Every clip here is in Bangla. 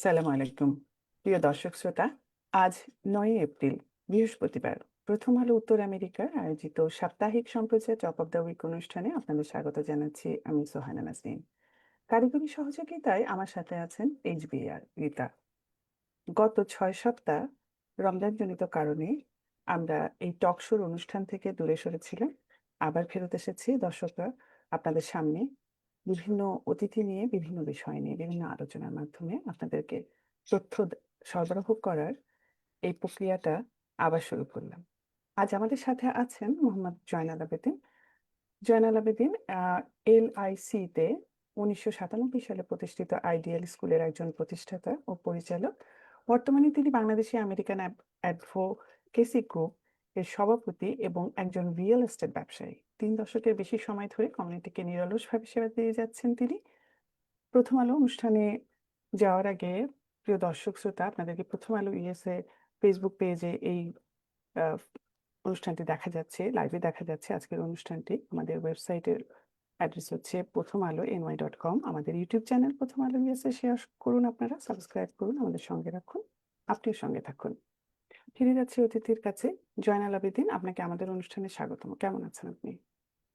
সালাম আলাইকুম প্রিয় দর্শক শ্রোতা। আজ 9 এপ্রিল বৃহস্পতিবার। প্রথম আলো উত্তর আমেরিকার আয়োজিত সাপ্তাহিক সম্প্রচার টপ অব দ্য উইক অনুষ্ঠানে আপনাদের স্বাগত জানাচ্ছি আমি সোহানা নাজনীন। কারিগরি সহযোগিতায় আমার সাথে আছেন এইচবিআর রিতা। গত 6 সপ্তাহ রমজানজনিত কারণে আমরা এই টক শোর অনুষ্ঠান থেকে দূরে সরেছিলাম। আবার ফেরত এসেছি দর্শকরা আপনাদের সামনে বিভিন্ন অতিথি নিয়ে, বিভিন্ন বিষয় নিয়ে, বিভিন্ন আলোচনার মাধ্যমে আপনাদেরকে তথ্য সরবরাহ করার এই প্রক্রিয়াটা আবার শুরু করলাম। আজ আমাদের সাথে আছেন মোহাম্মদ জয়নাল আবেদিন। জয়নাল আবেদিন LIC তে 1997 সালে প্রতিষ্ঠিত আইডিয়াল স্কুলের একজন প্রতিষ্ঠাতা ও পরিচালক। বর্তমানে তিনি বাংলাদেশি আমেরিকান অ্যাডভোকেসি গ্রুপ এর সভাপতি এবং একজন রিয়েল এস্টেট ব্যবসায়ী। 3 দশকের বেশি সময় ধরে কমিউনিটিকে নিরলসভাবে সেবা দিয়ে যাচ্ছেন তিনি। প্রথম আলো অনুষ্ঠানে যাওয়ার আগে প্রিয় দর্শক শ্রোতা, আপনাদেরকে প্রথম আলো ইউএসএ ফেসবুক পেজে এই আহ, অনুষ্ঠানটি দেখা যাচ্ছে, লাইভে দেখা যাচ্ছে। আজকের অনুষ্ঠানটি আমাদের ওয়েবসাইটের অ্যাড্রেস হচ্ছে প্রথম আলো ny.com। আমাদের ইউটিউব চ্যানেল প্রথম আলো ইউএসএ শেয়ার করুন, আপনারা সাবস্ক্রাইব করুন, আমাদের সঙ্গে রাখুন, আপনিও সঙ্গে থাকুন। ফিরে যাচ্ছি অতিথির কাছে। জয়নাল আবেদিন, আপনাকে আমাদের অনুষ্ঠানে স্বাগতম। কেমন আছেন আপনি?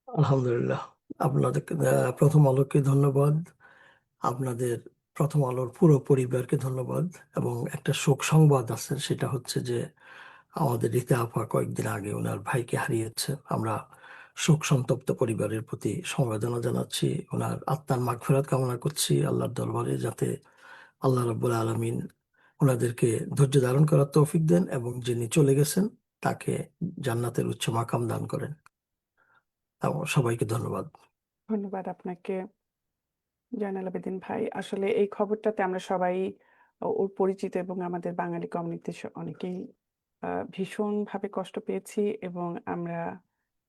আলহামদুলিল্লাহ। আপনাদের প্রথম আলোকে ধন্যবাদ, আপনাদের প্রথম আলোর পুরো পরিবারকে ধন্যবাদ। এবং একটা শোক সংবাদ আছে, সেটা হচ্ছে যে আমাদের রীতা আপা কয়েকদিন আগে ওনার ভাইকে হারিয়েছে। আমরা শোক সন্তপ্ত পরিবারের প্রতি সমবেদনা জানাচ্ছি, ওনার আত্মার মাগফিরাত কামনা করছি আল্লাহর দরবারে, যাতে আল্লাহ রাব্বুল আলামিন ওনাদেরকে ধৈর্য ধারণ করার তৌফিক দেন এবং যিনি চলে গেছেন তাকে জান্নাতের উচ্চ মাকাম দান করেন। এবং সবাইকে ধন্যবাদ। ধন্যবাদ আপনাকে জয়নাল আবেদিন ভাই। আসলে এই খবরটাতে আমরা সবাই ওর পরিচিত এবং আমাদের বাঙালি কমিউনিটি অনেকেই ভীষণভাবে কষ্ট পেয়েছি এবং আমরা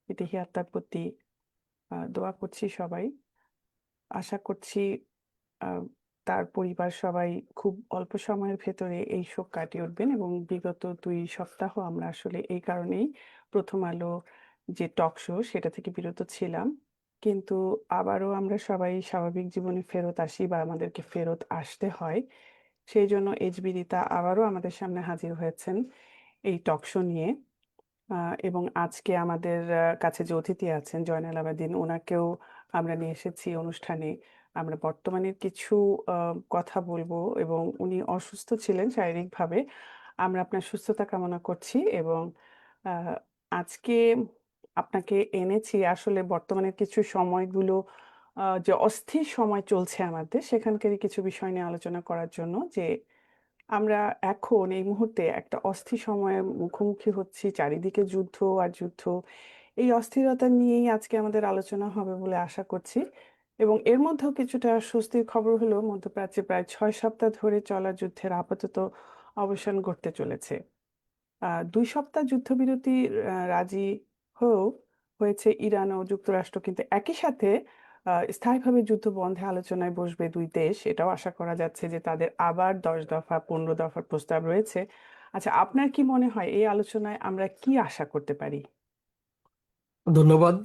ইতিহি আত্মার প্রতি দোয়া করছি সবাই। আশা করছি আহ, তার পরিবার সবাই খুব অল্প সময়ের ভেতরে এই শোক কাটিয়ে উঠবেন। এবং বিগত 2 সপ্তাহ আমরা আসলে এই কারণেই প্রথম আলো যে টক শো সেটা থেকে বিরত ছিলাম, কিন্তু আবারও আমরা সবাই স্বাভাবিক জীবনে ফেরত আসি বা আমাদেরকে ফেরত আসতে হয়। সেই জন্য এইচবি রিতা আবারও আমাদের সামনে হাজির হয়েছেন এই টক শো নিয়ে। এবং আজকে আমাদের কাছে যে অতিথি আছেন জয়নাল আবেদিন, ওনাকেও আমরা নিয়ে এসেছি অনুষ্ঠানে। আমরা বর্তমানের কিছু কথা বলবো এবং উনি অসুস্থ ছিলেন শারীরিকভাবে। আমরা আপনার সুস্থতা কামনা করছি এবং আহ, আজকে আপনাকে এনেছি আসলে বর্তমানের কিছু সময়গুলো, যে অস্থির সময় চলছে আমাদের, সেখানকারই কিছু বিষয় নিয়ে আলোচনা করার জন্য। যে আমরা এখন এই মুহূর্তে একটা অস্থির সময়ের মুখোমুখি হচ্ছি, চারিদিকে যুদ্ধ আর যুদ্ধ। এই অস্থিরতা নিয়েই আজকে আমাদের আলোচনা হবে বলে আশা করছি। এবং এর মধ্যেও কিছুটা স্বস্তির খবর হলো, মধ্যপ্রাচ্যে প্রায় 6 সপ্তাহ ধরে চলা যুদ্ধের আপাতত অবসান ঘটতে চলেছে। 2 সপ্তাহ যুদ্ধবিরতি রাজি হয়েও হয়েছে ইরান ও যুক্তরাষ্ট্র, কিন্তু একই সাথে স্থায়ীভাবে যুদ্ধ বন্ধে আলোচনায় বসবে দুই দেশ। এটাও আশা করা যাচ্ছে যে তাদের আবার 10 দফা 15 দফার প্রস্তাব রয়েছে। আচ্ছা, আপনার কি মনে হয় এই আলোচনায় আমরা কি আশা করতে পারি? ধন্যবাদ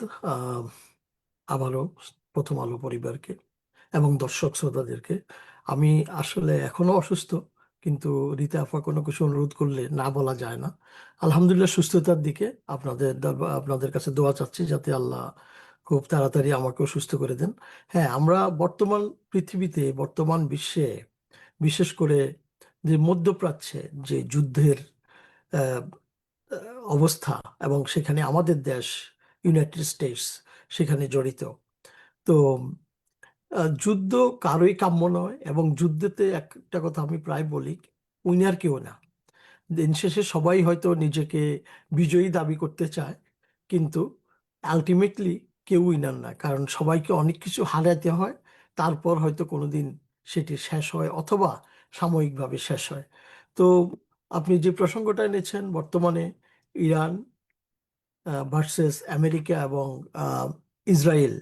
আবারও প্রথম আলো পরিবারকে এবং দর্শক শ্রোতাদেরকে। আমি আসলে এখনো অসুস্থ, কিন্তু রীতা আপা কোনো কিছু অনুরোধ করলে না বলা যায় না। আলহামদুলিল্লাহ সুস্থতার দিকে। আপনাদের কাছে দোয়া চাচ্ছি যাতে আল্লাহ খুব তাড়াতাড়ি আমাকেও সুস্থ করে দেন। হ্যাঁ, আমরা বর্তমান পৃথিবীতে, বর্তমান বিশ্বে, বিশেষ করে যে মধ্যপ্রাচ্যে যে যুদ্ধের আহ, অবস্থা, এবং সেখানে আমাদের দেশ ইউনাইটেড স্টেটস সেখানে জড়িত। তো যুদ্ধ কারোই কাম্য নয়, এবং যুদ্ধেতে একটা কথা আমি প্রায় বলি, উইনার কেউ না। দিন শেষে সবাই হয়তো নিজেকে বিজয়ী দাবি করতে চায়, কিন্তু আলটিমেটলি কেউ উইনার না, কারণ সবাইকে অনেক কিছু হারাতে হয়, তারপর হয়তো কোনোদিন সেটি শেষ হয় অথবা সাময়িকভাবে শেষ হয়। তো আপনি যে প্রসঙ্গটা এনেছেন, বর্তমানে ইরান ভার্সেস আমেরিকা এবং ইসরায়েল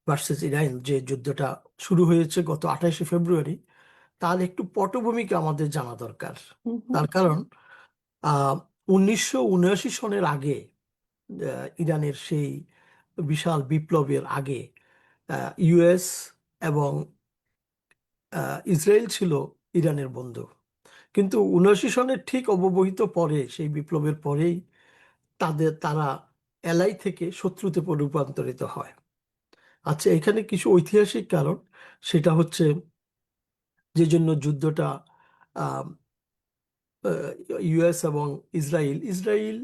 ভার্সেস ইরান যে যুদ্ধটা শুরু হয়েছে গত 28শে ফেব্রুয়ারি, তার একটু পটভূমিকা আমাদের জানা দরকার। হুম হুম। তার কারণ 1979 সনের আগে, ইরানের সেই বিশাল বিপ্লবের আগে, ইউএস এবং ইসরায়েল ছিল ইরানের বন্ধু। কিন্তু 79 সনের ঠিক অব্যবহিত পরে, সেই বিপ্লবের পরেই তারা এলাই থেকে শত্রুতে রূপান্তরিত হয়। আচ্ছা, এখানে কিছু ঐতিহাসিক কারণ। সেটা হচ্ছে যে জন্য যুদ্ধটা ইউএস এবং ইসরায়েল ইসরায়েল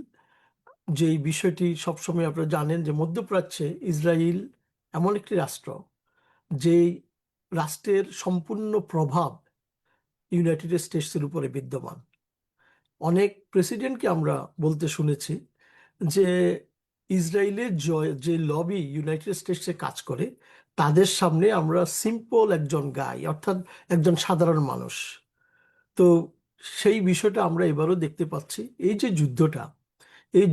যেই বিষয়টি সবসময় আপনারা জানেন যে মধ্যপ্রাচ্যে ইসরায়েল এমন একটি রাষ্ট্র, যেই রাষ্ট্রের সম্পূর্ণ প্রভাব ইউনাইটেড স্টেটসের উপরে বিদ্যমান। অনেক প্রেসিডেন্টকে আমরা বলতে শুনেছি যে ইসরায়েলের যে লবি ইউনাইটেড স্টেটসে কাজ করে, তাদের সামনে আমরা সিম্পল একজন গাই, অর্থাৎ একজন সাধারণ মানুষ। তো সেই বিষয়টা আমরা এবারও দেখতে পাচ্ছি। এই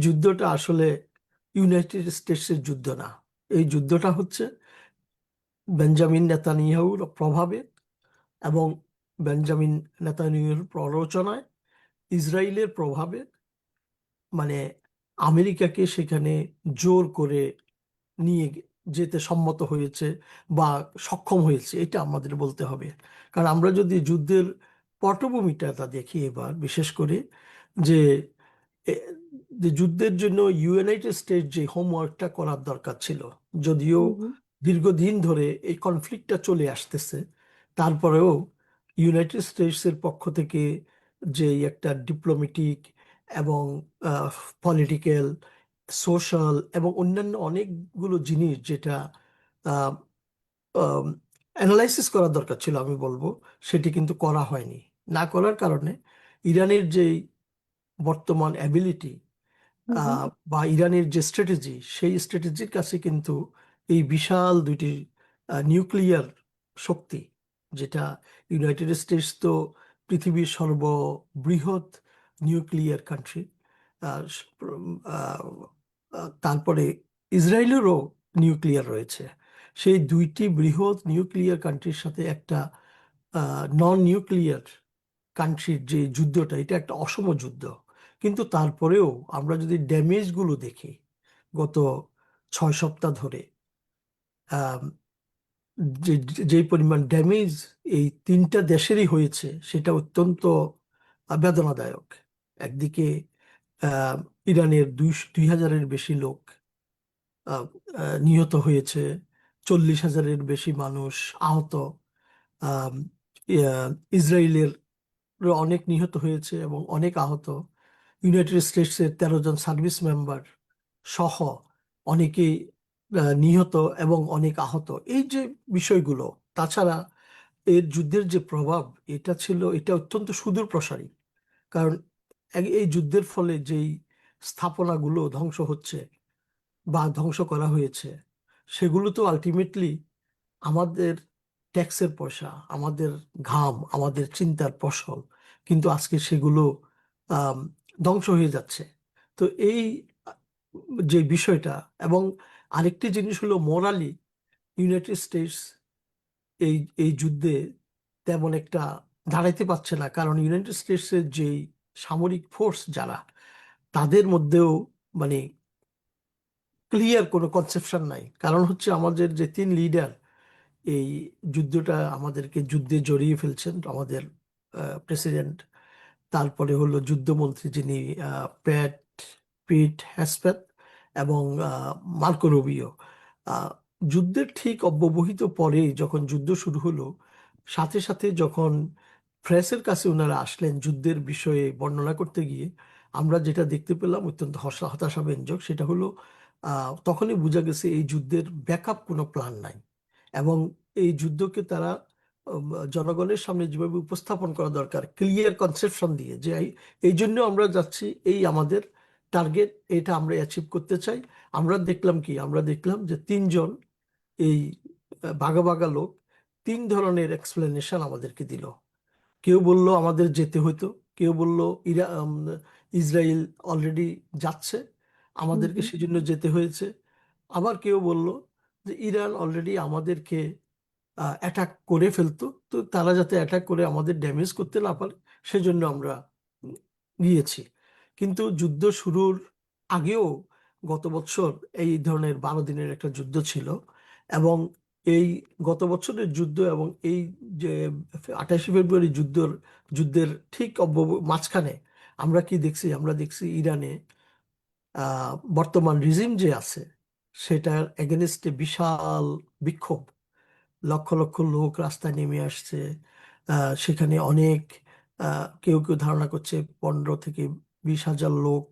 যুদ্ধটা আসলে ইউনাইটেড স্টেটসের যুদ্ধ না। এই যুদ্ধটা হচ্ছে বেঞ্জামিন নেতানিয়াহুর প্রভাবে এবং বেঞ্জামিন নেতানিয়াহুর প্ররোচনায়, ইসরায়েলের প্রভাবে, মানে আমেরিকাকে সেখানে জোর করে নিয়ে যেতে সম্মত হয়েছে বা সক্ষম হয়েছে, এটা আমাদের বলতে হবে। কারণ আমরা যদি যুদ্ধের পটভূমিটা দেখি এবার, বিশেষ করে যে এ- যে যুদ্ধের জন্য ইউনাইটেড স্টেটস যে হোমওয়ার্কটা করার দরকার ছিল, যদিও হুম হুম দীর্ঘদিন ধরে এই কনফ্লিক্টটা চলে আসতেছে, তারপরেও ইউনাইটেড স্টেটসের পক্ষ থেকে যে একটা ডিপ্লোম্যাটিক এবং পলিটিক্যাল, সোশ্যাল এবং অন্যান্য অনেকগুলো জিনিস যেটা অ্যানালাইসিস করার দরকার ছিল, আমি বলবো সেটি কিন্তু করা হয়নি। না করার কারণে ইরানের যে বর্তমান অ্যাবিলিটি হুম বা ইরানের যে স্ট্র্যাটেজি, সেই স্ট্র্যাটেজির কাছে কিন্তু এই বিশাল দুইটি নিউক্লিয়ার শক্তি, যেটা ইউনাইটেড স্টেটস তো পৃথিবীর সর্ববৃহৎ নিউক্লিয়ার কান্ট্রি, তারপরে ইসরায়েলেরও নিউক্লিয়ার রয়েছে। সেই দুইটি বৃহৎ নিউক্লিয়ার কান্ট্রির সাথে একটা নন নিউক্লিয়ার কান্ট্রির যে যুদ্ধটা, এটা একটা অসম যুদ্ধ। কিন্তু তারপরেও আমরা যদি ড্যামেজগুলো দেখি, গত 6 সপ্তাহ ধরে আম, যে যেই পরিমাণ ড্যামেজ এই তিনটা দেশেরই হয়েছে, সেটা অত্যন্ত বেদনাদায়ক। একদিকে আহ, ইরানের 2,000-এর বেশি লোক আহ, নিহত হয়েছে, 40,000-এর বেশি মানুষ আহত। আম, ইসরায়েলের অনেক নিহত হয়েছে এবং অনেক আহত। ইউনাইটেড স্টেটসের 13 জন সার্ভিস মেম্বার সহ অনেকেই নিহত এবং অনেক আহত। এই যে বিষয়গুলো, তাছাড়া এর যুদ্ধের যে প্রভাব, এটা অত্যন্ত সুদূর প্রসারী। কারণ এই যুদ্ধের ফলে যেই স্থাপনাগুলো ধ্বংস হচ্ছে বা ধ্বংস করা হয়েছে, সেগুলো তো আলটিমেটলি আমাদের ট্যাক্সের পয়সা, আমাদের ঘাম, আমাদের চিন্তার ফসল। কিন্তু আজকে সেগুলো আম, ধ্বংস হয়ে যাচ্ছে। তো এই আহ, যে বিষয়টা, এবং আরেকটি জিনিস হলো মোরালি ইউনাইটেড স্টেটস এই এই যুদ্ধে তেমন একটা দাঁড়াইতে পারছে না। কারণ ইউনাইটেড স্টেটসের যে সামরিক ফোর্স যারা, তাদের মধ্যেও মানে ক্লিয়ার কোনো কনসেপশন নাই। কারণ হচ্ছে আমাদের যে 3 লিডার এই যুদ্ধটা আমাদেরকে যুদ্ধে জড়িয়ে ফেলছেন, আমাদের প্রেসিডেন্ট, তারপরে হলো যুদ্ধমন্ত্রী যিনি প্যাট পিট হ্যাসপ্যাথ, এবং মার্কো রুবিও। আহ, যুদ্ধের ঠিক অব্যবহিত পরে যখন যুদ্ধ শুরু হলো, সাথে সাথে যখন প্রেসের কাছে ওনারা আসলেন যুদ্ধের বিষয়ে বর্ণনা করতে গিয়ে, আমরা যেটা দেখতে পেলাম অত্যন্ত হতাশাব্যঞ্জক। সেটা হলো তখনই বোঝা গেছে এই যুদ্ধের ব্যাকআপ কোনো প্ল্যান নাই। এবং এই যুদ্ধকে তারা জনগণের সামনে যেভাবে উপস্থাপন করা দরকার, ক্লিয়ার কনসেপশন দিয়ে, যে এই জন্য আমরা যাচ্ছি, এই আমাদের টার্গেট, এটা আমরা অ্যাচিভ করতে চাই। আমরা দেখলাম যে 3 জন এই বাঘা বাঘা লোক 3 ধরনের এক্সপ্লেনেশন আমাদেরকে দিল। কেউ বলল আমাদের যেতে হতো, কেউ বলল ইসরায়েল অলরেডি যাচ্ছে, হুম আমাদেরকে হুম সেজন্য যেতে হয়েছে। আবার কেউ বলল যে ইরান অলরেডি আমাদেরকে অ্যাটাক করে ফেলতো, তো তারা যাতে অ্যাটাক করে আমাদের ড্যামেজ করতে না পারে, সেজন্য আমরা উম, গিয়েছি। কিন্তু যুদ্ধ শুরুর আগেও গত বছর এই ধরনের 12 দিনের একটা যুদ্ধ ছিল, এবং এই গত বছরের যুদ্ধ এবং এই যে 28শে ফেব্রুয়ারি যুদ্ধের ঠিক মাঝখানে আমরা কি দেখছি? আমরা দেখছি ইরানে বর্তমান রিজিম যে আছে সেটার এগেনস্টে বিশাল বিক্ষোভ, লক্ষ লক্ষ লোক রাস্তায় নেমে আসছে। সেখানে অনেক কেউ কেউ ধারণা করছে 15 থেকে 20 হাজার লোক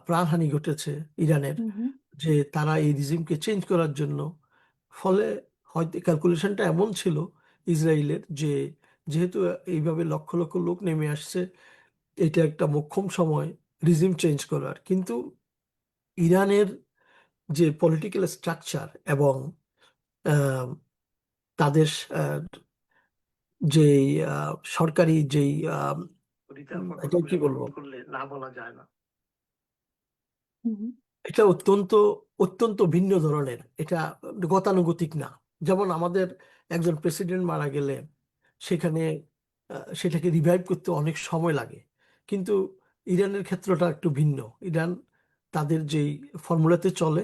প্রাণহানি ঘটেছে ইরানের, হুম হুম যে তারা এই রিজিমকে চেঞ্জ করার জন্য। ফলে হয়তো ক্যালকুলেশনটা এমন ছিল ইসরায়েলের যে যেহেতু এইভাবে লক্ষ লক্ষ লোক নেমে আসছে, এটা একটা মোক্ষম সময় রিজিম চেঞ্জ করার। কিন্তু ইরানের যে পলিটিক্যাল স্ট্রাকচার এবং আহ, তাদের যে সরকারি যেই এটা কি বলবো, করলে না বলা যায় না, হুম হুম এটা অত্যন্ত অত্যন্ত ভিন্ন ধরনের। এটা গতানুগতিক না। যেমন আমাদের একজন প্রেসিডেন্ট মারা গেলে সেখানে সেটাকে রিভাইভ করতে অনেক সময় লাগে, কিন্তু ইরানের ক্ষেত্রটা একটু ভিন্ন। ইরান তাদের যেই ফর্মুলাতে চলে,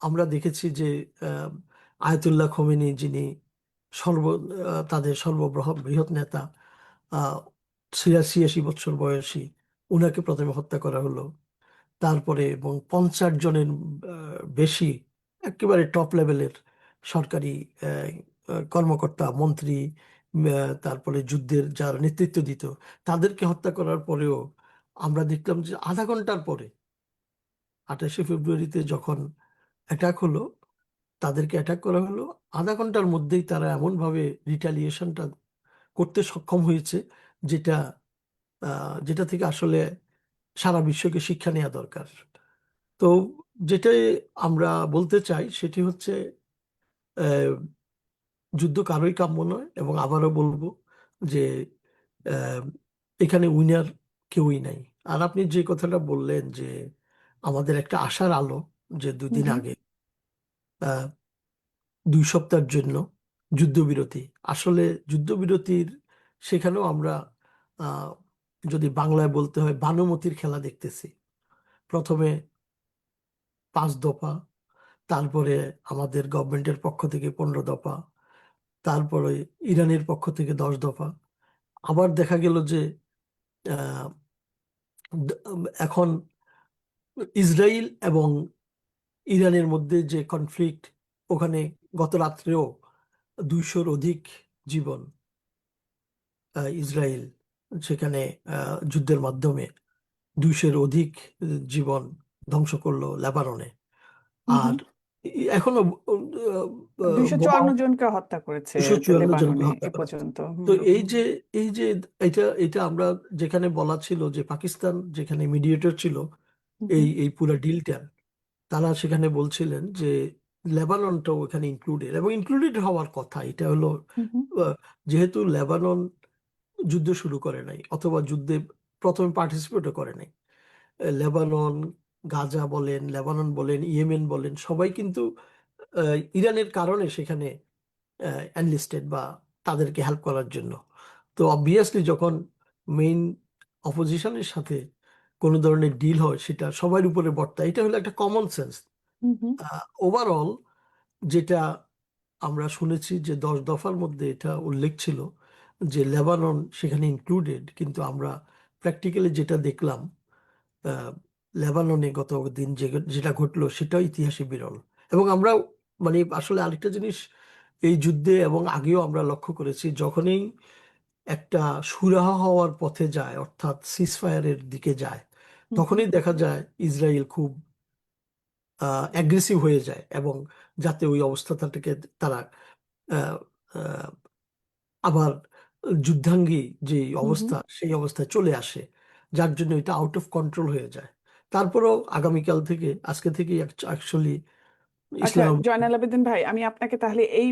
আমরা দেখেছি যে আহ, আয়াতুল্লাহ খোমেনি, যিনি সর্ব তাদের সর্ববৃহৎ নেতা, আহ 86 বছর বয়সী, উনাকে প্রথমে হত্যা করা হলো। তারপরে এবং 50 জনের বেশি একেবারে টপ লেভেলের সরকারি আহ, কর্মকর্তা, মন্ত্রী, তারপরে যুদ্ধের যারা নেতৃত্ব দিত, তাদেরকে হত্যা করার পরেও আমরা দেখলাম যে আধা ঘন্টার পরে 28শে ফেব্রুয়ারিতে যখন অ্যাটাক হলো, তাদেরকে অ্যাটাক করা হলো, আধা ঘন্টার মধ্যেই তারা এমনভাবে রিটালিয়েশনটা করতে সক্ষম হয়েছে, যেটা যেটা থেকে আসলে সারা বিশ্বকে শিক্ষা নেওয়া দরকার। তো যেটাই আমরা বলতে চাই সেটি হচ্ছে আহ, যুদ্ধ কারোই কাম্য নয়, এবং আবারও বলবো যে আহ, এখানে উইনার কেউই নাই। আর আপনি যে কথাটা বললেন যে আমাদের একটা আশার আলো, যে হুম দুদিন হুম। আগে 2 সপ্তাহের জন্য যুদ্ধবিরতি, আসলে যুদ্ধবিরতির সেখানেও আমরা আহ, যদি বাংলায় বলতে হয় ভানুমতির খেলা দেখতেছি। প্রথমে 5 দফা, তারপরে আমাদের গভর্নমেন্টের পক্ষ থেকে 15 দফা, তারপরে ইরানের পক্ষ থেকে 10 দফা। আবার দেখা গেল যে আহ, এখন ইসরায়েল এবং ইরানের মধ্যে যে কনফ্লিক্ট, ওখানে গত রাত্রেও 200-র অধিক জীবন ইসরায়েল সেখানে যুদ্ধের মাধ্যমে 200-র অধিক জীবন ধ্বংস করলো লেবাননে। হুম আর হুম। এখনো 254 বোমা জনকে হত্যা করেছে 254 জনকে লেবাননে হত্যা এ করেছে। পর্যন্ত। তো হুম হুম এই যে এটা এটা আমরা যেখানে বলা ছিল যে পাকিস্তান যেখানে মিডিয়েটর ছিল হুম এই হুম এই পুরো ডিলটা, তারা সেখানে বলছিলেন যে লেবাননটাও এখানে ইনক্লুডেড, এবং ইনক্লুডেড হওয়ার কথা। এটা হলো হুম হুম আহ, যেহেতু লেবানন যুদ্ধ শুরু করে নাই, অথবা যুদ্ধে প্রথমে পার্টিসিপেটও করে নাই, লেবানন, গাজা বলেন, লেবানন বলেন, ইয়েমেন বলেন, সবাই কিন্তু ইরানের কারণে সেখানে এনলিস্টেড, বা তাদেরকে হেল্প করার জন্য। তো অবভিয়াসলি যখন মেইন অপোজিশনের সাথে কোনো ধরনের ডিল হয়, সেটা সবার উপরে বর্তায়। এটা হলো একটা কমন সেন্স। হুম হুম ওভারঅল যেটা আমরা শুনেছি যে 10 দফার মধ্যে এটা উল্লেখ ছিল যে লেবানন সেখানে ইনক্লুডেড, কিন্তু আমরা প্র্যাকটিক্যালি যেটা দেখলাম আহ, লেবাননে গত দিন যেটা ঘটলো সেটাও ইতিহাসে বিরল। এবং আমরা মানে আসলে আরেকটা জিনিস এই যুদ্ধে এবং আগেও আমরা লক্ষ্য করেছি, যখনই একটা সুরাহা হওয়ার পথে যায়, অর্থাৎ সিজফায়ারের দিকে যায়, হুম হুম। তখনই দেখা যায় ইসরায়েল খুব অ্যাগ্রেসিভ হয়ে যায়, এবং যাতে ওই অবস্থাটাকে তারা আহ, আহ, আবার যুদ্ধাঙ্গী যে হুম হুম। অবস্থা, সেই অবস্থায় চলে আসে, যার জন্য এটা আউট অফ কন্ট্রোল হয়ে যায়। তারপরেও আগামীকাল থেকে, আজকে থেকে অ্যাকচুয়ালি আচ্ছা, ইসলাম। জয়নাল আবেদিন ভাই, আমি আপনাকে তাহলে এই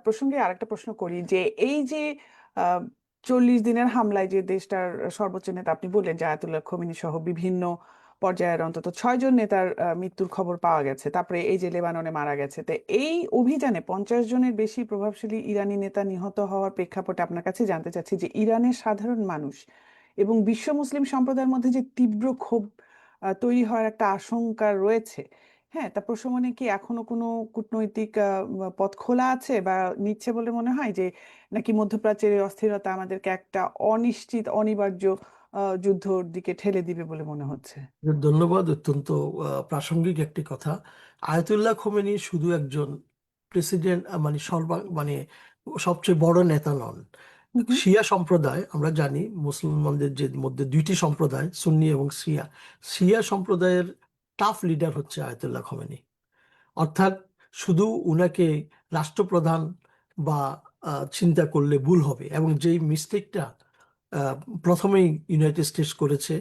প্রসঙ্গে আরেকটা প্রশ্ন করি যে এই যে 40 দিনের হামলায় যে দেশটার সর্বোচ্চ নেতা আপনি বললেন যে আয়াতুল্লাহ খোমেনি সহ বিভিন্ন পর্যায়ের অন্তত 6 জন নেতার মৃত্যুর খবর পাওয়া গেছে, তারপরে এই যে লেবাননে মারা গেছে, তো এই অভিযানে 50 জনের বেশি প্রভাবশালী ইরানি নেতা নিহত হওয়ার প্রেক্ষাপটে আপনার কাছে জানতে চাচ্ছি যে ইরানের সাধারণ মানুষ এবং বিশ্ব মুসলিম সম্প্রদায়ের মধ্যে যে তীব্র ক্ষোভ তৈরি হওয়ার একটা আশঙ্কা রয়েছে, হ্যাঁ, তা প্রশমনে কি এখনো কোনো কূটনৈতিক পথ খোলা আছে বা নিচ্ছে বলে মনে হয়, যে নাকি মধ্যপ্রাচ্যের এই অস্থিরতা আমাদেরকে একটা অনিশ্চিত অনিবার্য যুদ্ধর দিকে ঠেলে দিবে বলে মনে হচ্ছে? ধন্যবাদ। অত্যন্ত প্রাসঙ্গিক একটি কথা। আয়াতুল্লাহ খোমেনি শুধু একজন প্রেসিডেন্ট, মানে মানে সবচেয়ে বড় নেতা নন। হুম হুম শিয়া সম্প্রদায়, আমরা জানি মুসলমানদের যে মধ্যে দুইটি সম্প্রদায়, সুন্নি এবং শিয়া। শিয়া সম্প্রদায়ের টাফ লিডার হচ্ছে আয়াতুল্লাহ খোমেনি। অর্থাৎ শুধু উনাকে রাষ্ট্রপ্রধান বা চিন্তা করলে ভুল হবে, এবং যেই মিস্টেকটা আহ, প্রথমেই ইউনাইটেড স্টেটস করেছে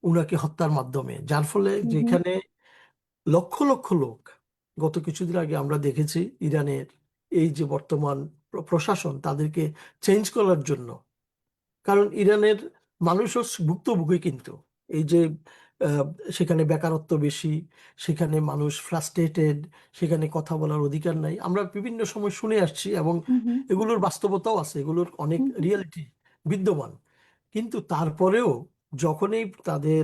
উনাকে হত্যার মাধ্যমে, যার ফলে হুম হুম যেখানে লক্ষ লক্ষ লোক, গত কিছুদিন আগে আমরা দেখেছি ইরানের এই যে বর্তমান প্রশাসন তাদেরকে চেঞ্জ করার জন্য, কারণ ইরানের মানুষও ভুক্তভোগী কিন্তু এই যে আহ, সেখানে বেকারত্ব বেশি, সেখানে মানুষ ফ্রাস্ট্রেটেড, সেখানে কথা বলার অধিকার নাই, আমরা বিভিন্ন সময় শুনে আসছি, এবং হুম হুম এগুলোর বাস্তবতাও আছে, এগুলোর অনেক হুম হুম রিয়েলিটি বিদ্যমান। কিন্তু তারপরেও যখনই তাদের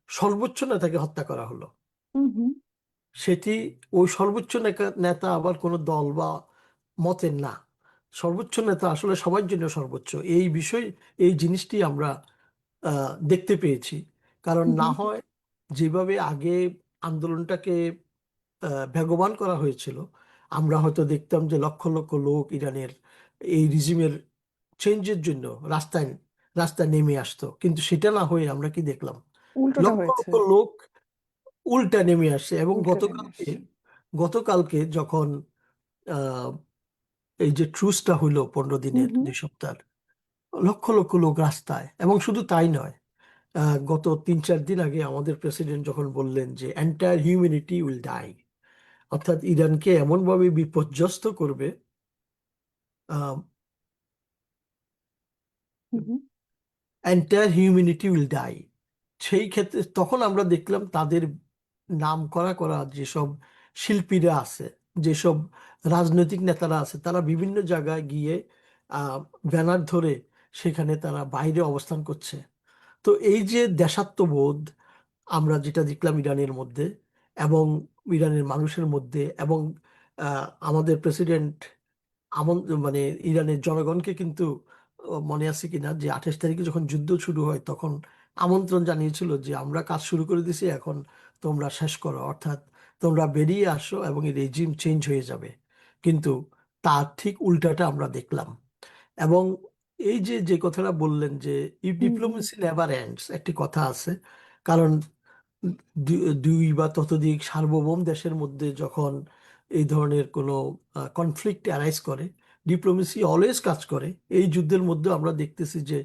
সর্বোচ্চ নেতাকে হত্যা করা হলো, হুম হুম সেটি ওই সর্বোচ্চ নেতা আবার কোনো দল বা মতের না। সর্বোচ্চ নেতা আসলে সবার জন্য সর্বোচ্চ, এই বিষয়, এই জিনিসটি আমরা দেখতে পেয়েছি। কারণ হুম না হুম হয় যেভাবে আগে আন্দোলনটাকে বেগবান করা হয়েছিল, আমরা হয়তো দেখতাম যে লক্ষ লক্ষ লোক ইরানের এই রিজিমের চেঞ্জের জন্য রাস্তায় রাস্তায় নেমে আসতো, কিন্তু সেটা না হয়ে আমরা কি দেখলাম? উল্টোটা লক্ষ হয়েছে। লক্ষ লোক উল্টা নেমে আসছে। এবং উল্টো নেমে গতকালকে আসছে। গতকালকে যখন আহ, এই যে ট্রুসটা হইলো 15 দিনের, হুম 2 সপ্তাহ, লক্ষ লক্ষ লোক রাস্তায়। এবং শুধু তাই নয়, গত 3-4 দিন আগে আমাদের প্রেসিডেন্ট যখন বললেন যে এন্টায়ার হিউম্যানিটি উইল ডাই, অর্থাৎ ইরানকে এমনভাবে বিপর্যস্ত করবে, হুম হুম এন্টায়ার হিউম্যানিটি উইল ডাই, সেই ক্ষেত্রে তখন আমরা দেখলাম তাদের নাম করা করা যেসব শিল্পীরা আছে, যেসব রাজনৈতিক নেতারা আছে, তারা বিভিন্ন জায়গায় গিয়ে আহ, ব্যানার ধরে সেখানে তারা বাইরে অবস্থান করছে। তো এই যে দেশাত্মবোধ আমরা যেটা দেখলাম ইরানের মধ্যে এবং ইরানের মানুষের মধ্যে, এবং আমাদের প্রেসিডেন্ট আমন মানে ইরানের জনগণকে কিন্তু মনে আছে কিনা যে 28 তারিখে যখন যুদ্ধ শুরু হয় তখন আমন্ত্রণ জানিয়েছিল যে আমরা কাজ শুরু করে দিছি, এখন তোমরা শেষ করো, অর্থাৎ তোমরা বেরিয়ে আসো এবং এই রেজিম চেঞ্জ হয়ে যাবে। কিন্তু তার ঠিক উল্টাটা আমরা দেখলাম। এবং এই যে যে কথাটা বললেন যে if hmm hmm diplomacy never ends, একটি কথা আছে। কারণ দুই বা ততোধিক সার্বভৌম দেশের মধ্যে যখন এই ধরনের কোনো কনফ্লিক্ট অ্যারাইজ করে, ডিপ্লোমেসি অলওয়েজ কাজ করে। এই যুদ্ধের মধ্যে আমরা দেখতেছি যে